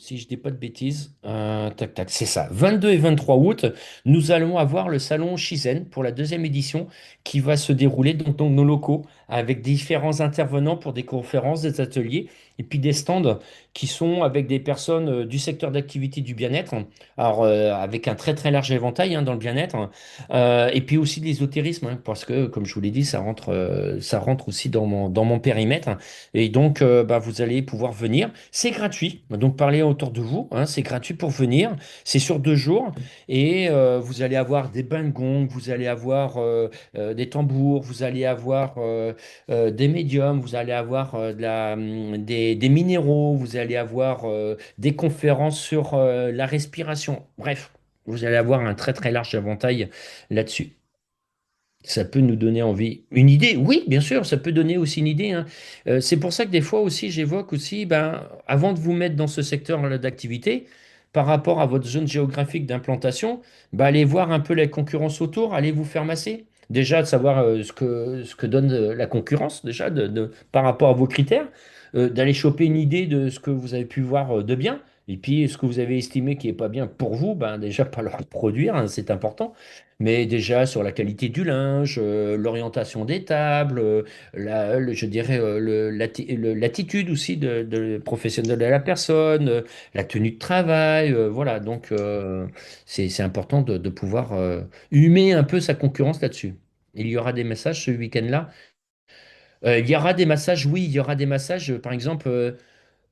Si je dis pas de bêtises, tac tac, c'est ça. 22 et 23 août, nous allons avoir le salon Shizen pour la deuxième édition qui va se dérouler dans nos locaux avec différents intervenants pour des conférences, des ateliers et puis des stands qui sont avec des personnes du secteur d'activité du bien-être. Alors avec un très très large éventail dans le bien-être et puis aussi de l'ésotérisme parce que comme je vous l'ai dit, ça rentre aussi dans mon périmètre. Et donc, vous allez pouvoir venir. C'est gratuit. Donc, parlez autour de vous. C'est gratuit pour venir. C'est sur 2 jours. Et vous allez avoir des bains de gong, vous allez avoir des tambours, vous allez avoir des médiums, vous allez avoir des minéraux, vous allez avoir des conférences sur la respiration. Bref, vous allez avoir un très très large éventail là-dessus. Ça peut nous donner envie. Une idée, oui, bien sûr, ça peut donner aussi une idée. C'est pour ça que des fois aussi, j'évoque aussi, ben, avant de vous mettre dans ce secteur d'activité, par rapport à votre zone géographique d'implantation, ben, allez voir un peu la concurrence autour, allez vous faire masser. Déjà, de savoir ce que donne la concurrence, déjà, par rapport à vos critères, d'aller choper une idée de ce que vous avez pu voir de bien. Et puis, ce que vous avez estimé qui n'est pas bien pour vous, ben, déjà, pas le reproduire, c'est important. Mais déjà sur la qualité du linge, l'orientation des tables, je dirais l'attitude aussi professionnelle de la personne, la tenue de travail, voilà. Donc c'est important de pouvoir humer un peu sa concurrence là-dessus. Il y aura des messages ce week-end-là. Il y aura des massages, oui, il y aura des massages. Par exemple,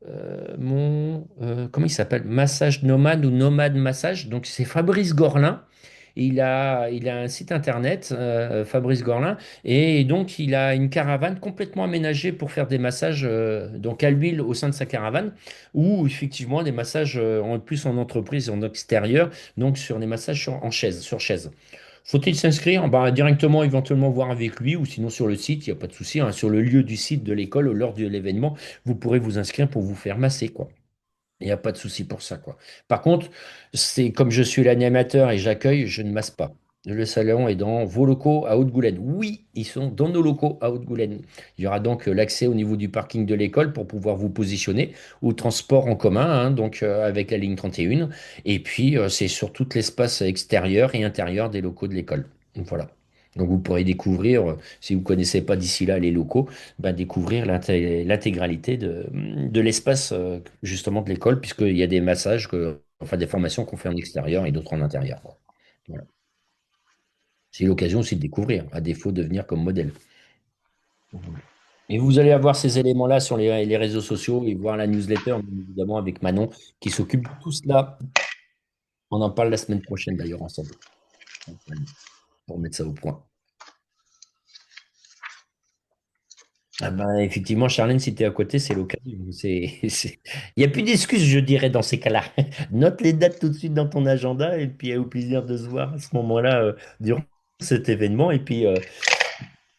comment il s'appelle? Massage nomade ou nomade massage. Donc c'est Fabrice Gorlin. Il a un site internet, Fabrice Gorlin, et donc il a une caravane complètement aménagée pour faire des massages donc à l'huile au sein de sa caravane, ou effectivement des massages en plus en entreprise, en extérieur, donc sur des massages en chaise, sur chaise. Faut-il s'inscrire? Bah, directement, éventuellement voir avec lui, ou sinon sur le site, il n'y a pas de souci, sur le lieu du site de l'école, lors de l'événement, vous pourrez vous inscrire pour vous faire masser, quoi. Il n'y a pas de souci pour ça, quoi. Par contre, c'est comme je suis l'animateur et j'accueille, je ne masse pas. Le salon est dans vos locaux à Haute-Goulaine. Oui, ils sont dans nos locaux à Haute-Goulaine. Il y aura donc l'accès au niveau du parking de l'école pour pouvoir vous positionner ou transport en commun, donc avec la ligne 31. Et puis, c'est sur tout l'espace extérieur et intérieur des locaux de l'école. Voilà. Donc vous pourrez découvrir, si vous ne connaissez pas d'ici là les locaux, ben, découvrir l'intégralité de l'espace justement de l'école, puisqu'il y a des massages, enfin des formations qu'on fait en extérieur et d'autres en intérieur, quoi. Voilà. C'est l'occasion aussi de découvrir, à défaut de venir comme modèle. Voilà. Et vous allez avoir ces éléments-là sur les réseaux sociaux et voir la newsletter, bien évidemment, avec Manon, qui s'occupe de tout cela. On en parle la semaine prochaine, d'ailleurs, ensemble, pour mettre ça au point. Ah ben, effectivement, Charlène, si tu es à côté, c'est l'occasion. Il n'y a plus d'excuses, je dirais, dans ces cas-là. Note les dates tout de suite dans ton agenda et puis au plaisir de se voir à ce moment-là, durant cet événement. Et puis,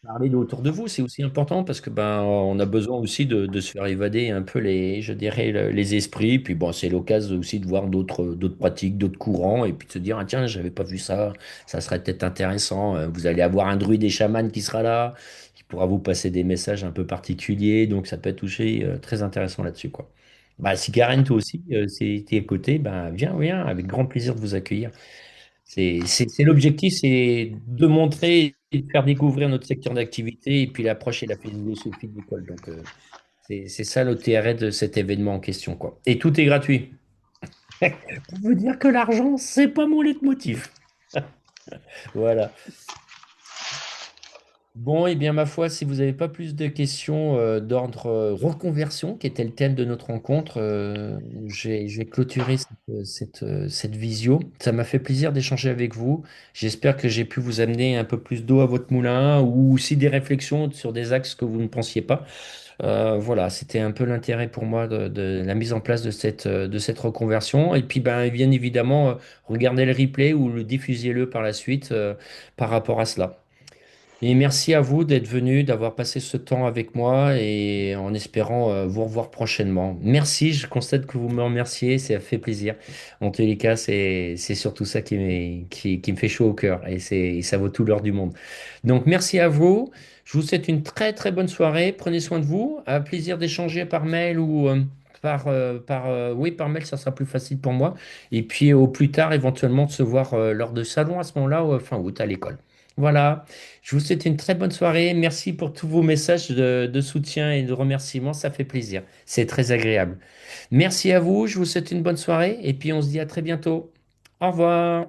parler autour de vous, c'est aussi important parce que ben on a besoin aussi de se faire évader un peu je dirais, les esprits. Puis bon, c'est l'occasion aussi de voir d'autres pratiques, d'autres courants, et puis de se dire, ah tiens, j'avais pas vu ça, ça serait peut-être intéressant. Vous allez avoir un druide et chaman qui sera là, qui pourra vous passer des messages un peu particuliers, donc ça peut être touché très intéressant là-dessus, quoi. Bah, si Karen, toi aussi, si t'es à côté, ben viens, avec grand plaisir de vous accueillir. C'est l'objectif, c'est de montrer et de faire découvrir notre secteur d'activité et puis l'approche et la philosophie de l'école. Donc, c'est ça l'intérêt de cet événement en question, quoi. Et tout est gratuit. Pour vous dire que l'argent, c'est pas mon leitmotiv. Voilà. Bon, et bien, ma foi, si vous n'avez pas plus de questions d'ordre reconversion, qui était le thème de notre rencontre, j'ai clôturé cette visio. Ça m'a fait plaisir d'échanger avec vous. J'espère que j'ai pu vous amener un peu plus d'eau à votre moulin ou aussi des réflexions sur des axes que vous ne pensiez pas. Voilà, c'était un peu l'intérêt pour moi de la mise en place de cette reconversion. Et puis, ben, bien évidemment, regardez le replay ou le diffusez-le par la suite par rapport à cela. Et merci à vous d'être venu, d'avoir passé ce temps avec moi et en espérant vous revoir prochainement. Merci, je constate que vous me remerciez, ça fait plaisir. En tous les cas, c'est surtout ça qui me fait chaud au cœur et ça vaut tout l'or du monde. Donc merci à vous. Je vous souhaite une très très bonne soirée. Prenez soin de vous. Un plaisir d'échanger par mail ou oui, par mail, ça sera plus facile pour moi. Et puis au plus tard, éventuellement, de se voir lors de salon à ce moment-là, fin août à l'école. Voilà. Je vous souhaite une très bonne soirée. Merci pour tous vos messages de soutien et de remerciements. Ça fait plaisir. C'est très agréable. Merci à vous. Je vous souhaite une bonne soirée et puis on se dit à très bientôt. Au revoir.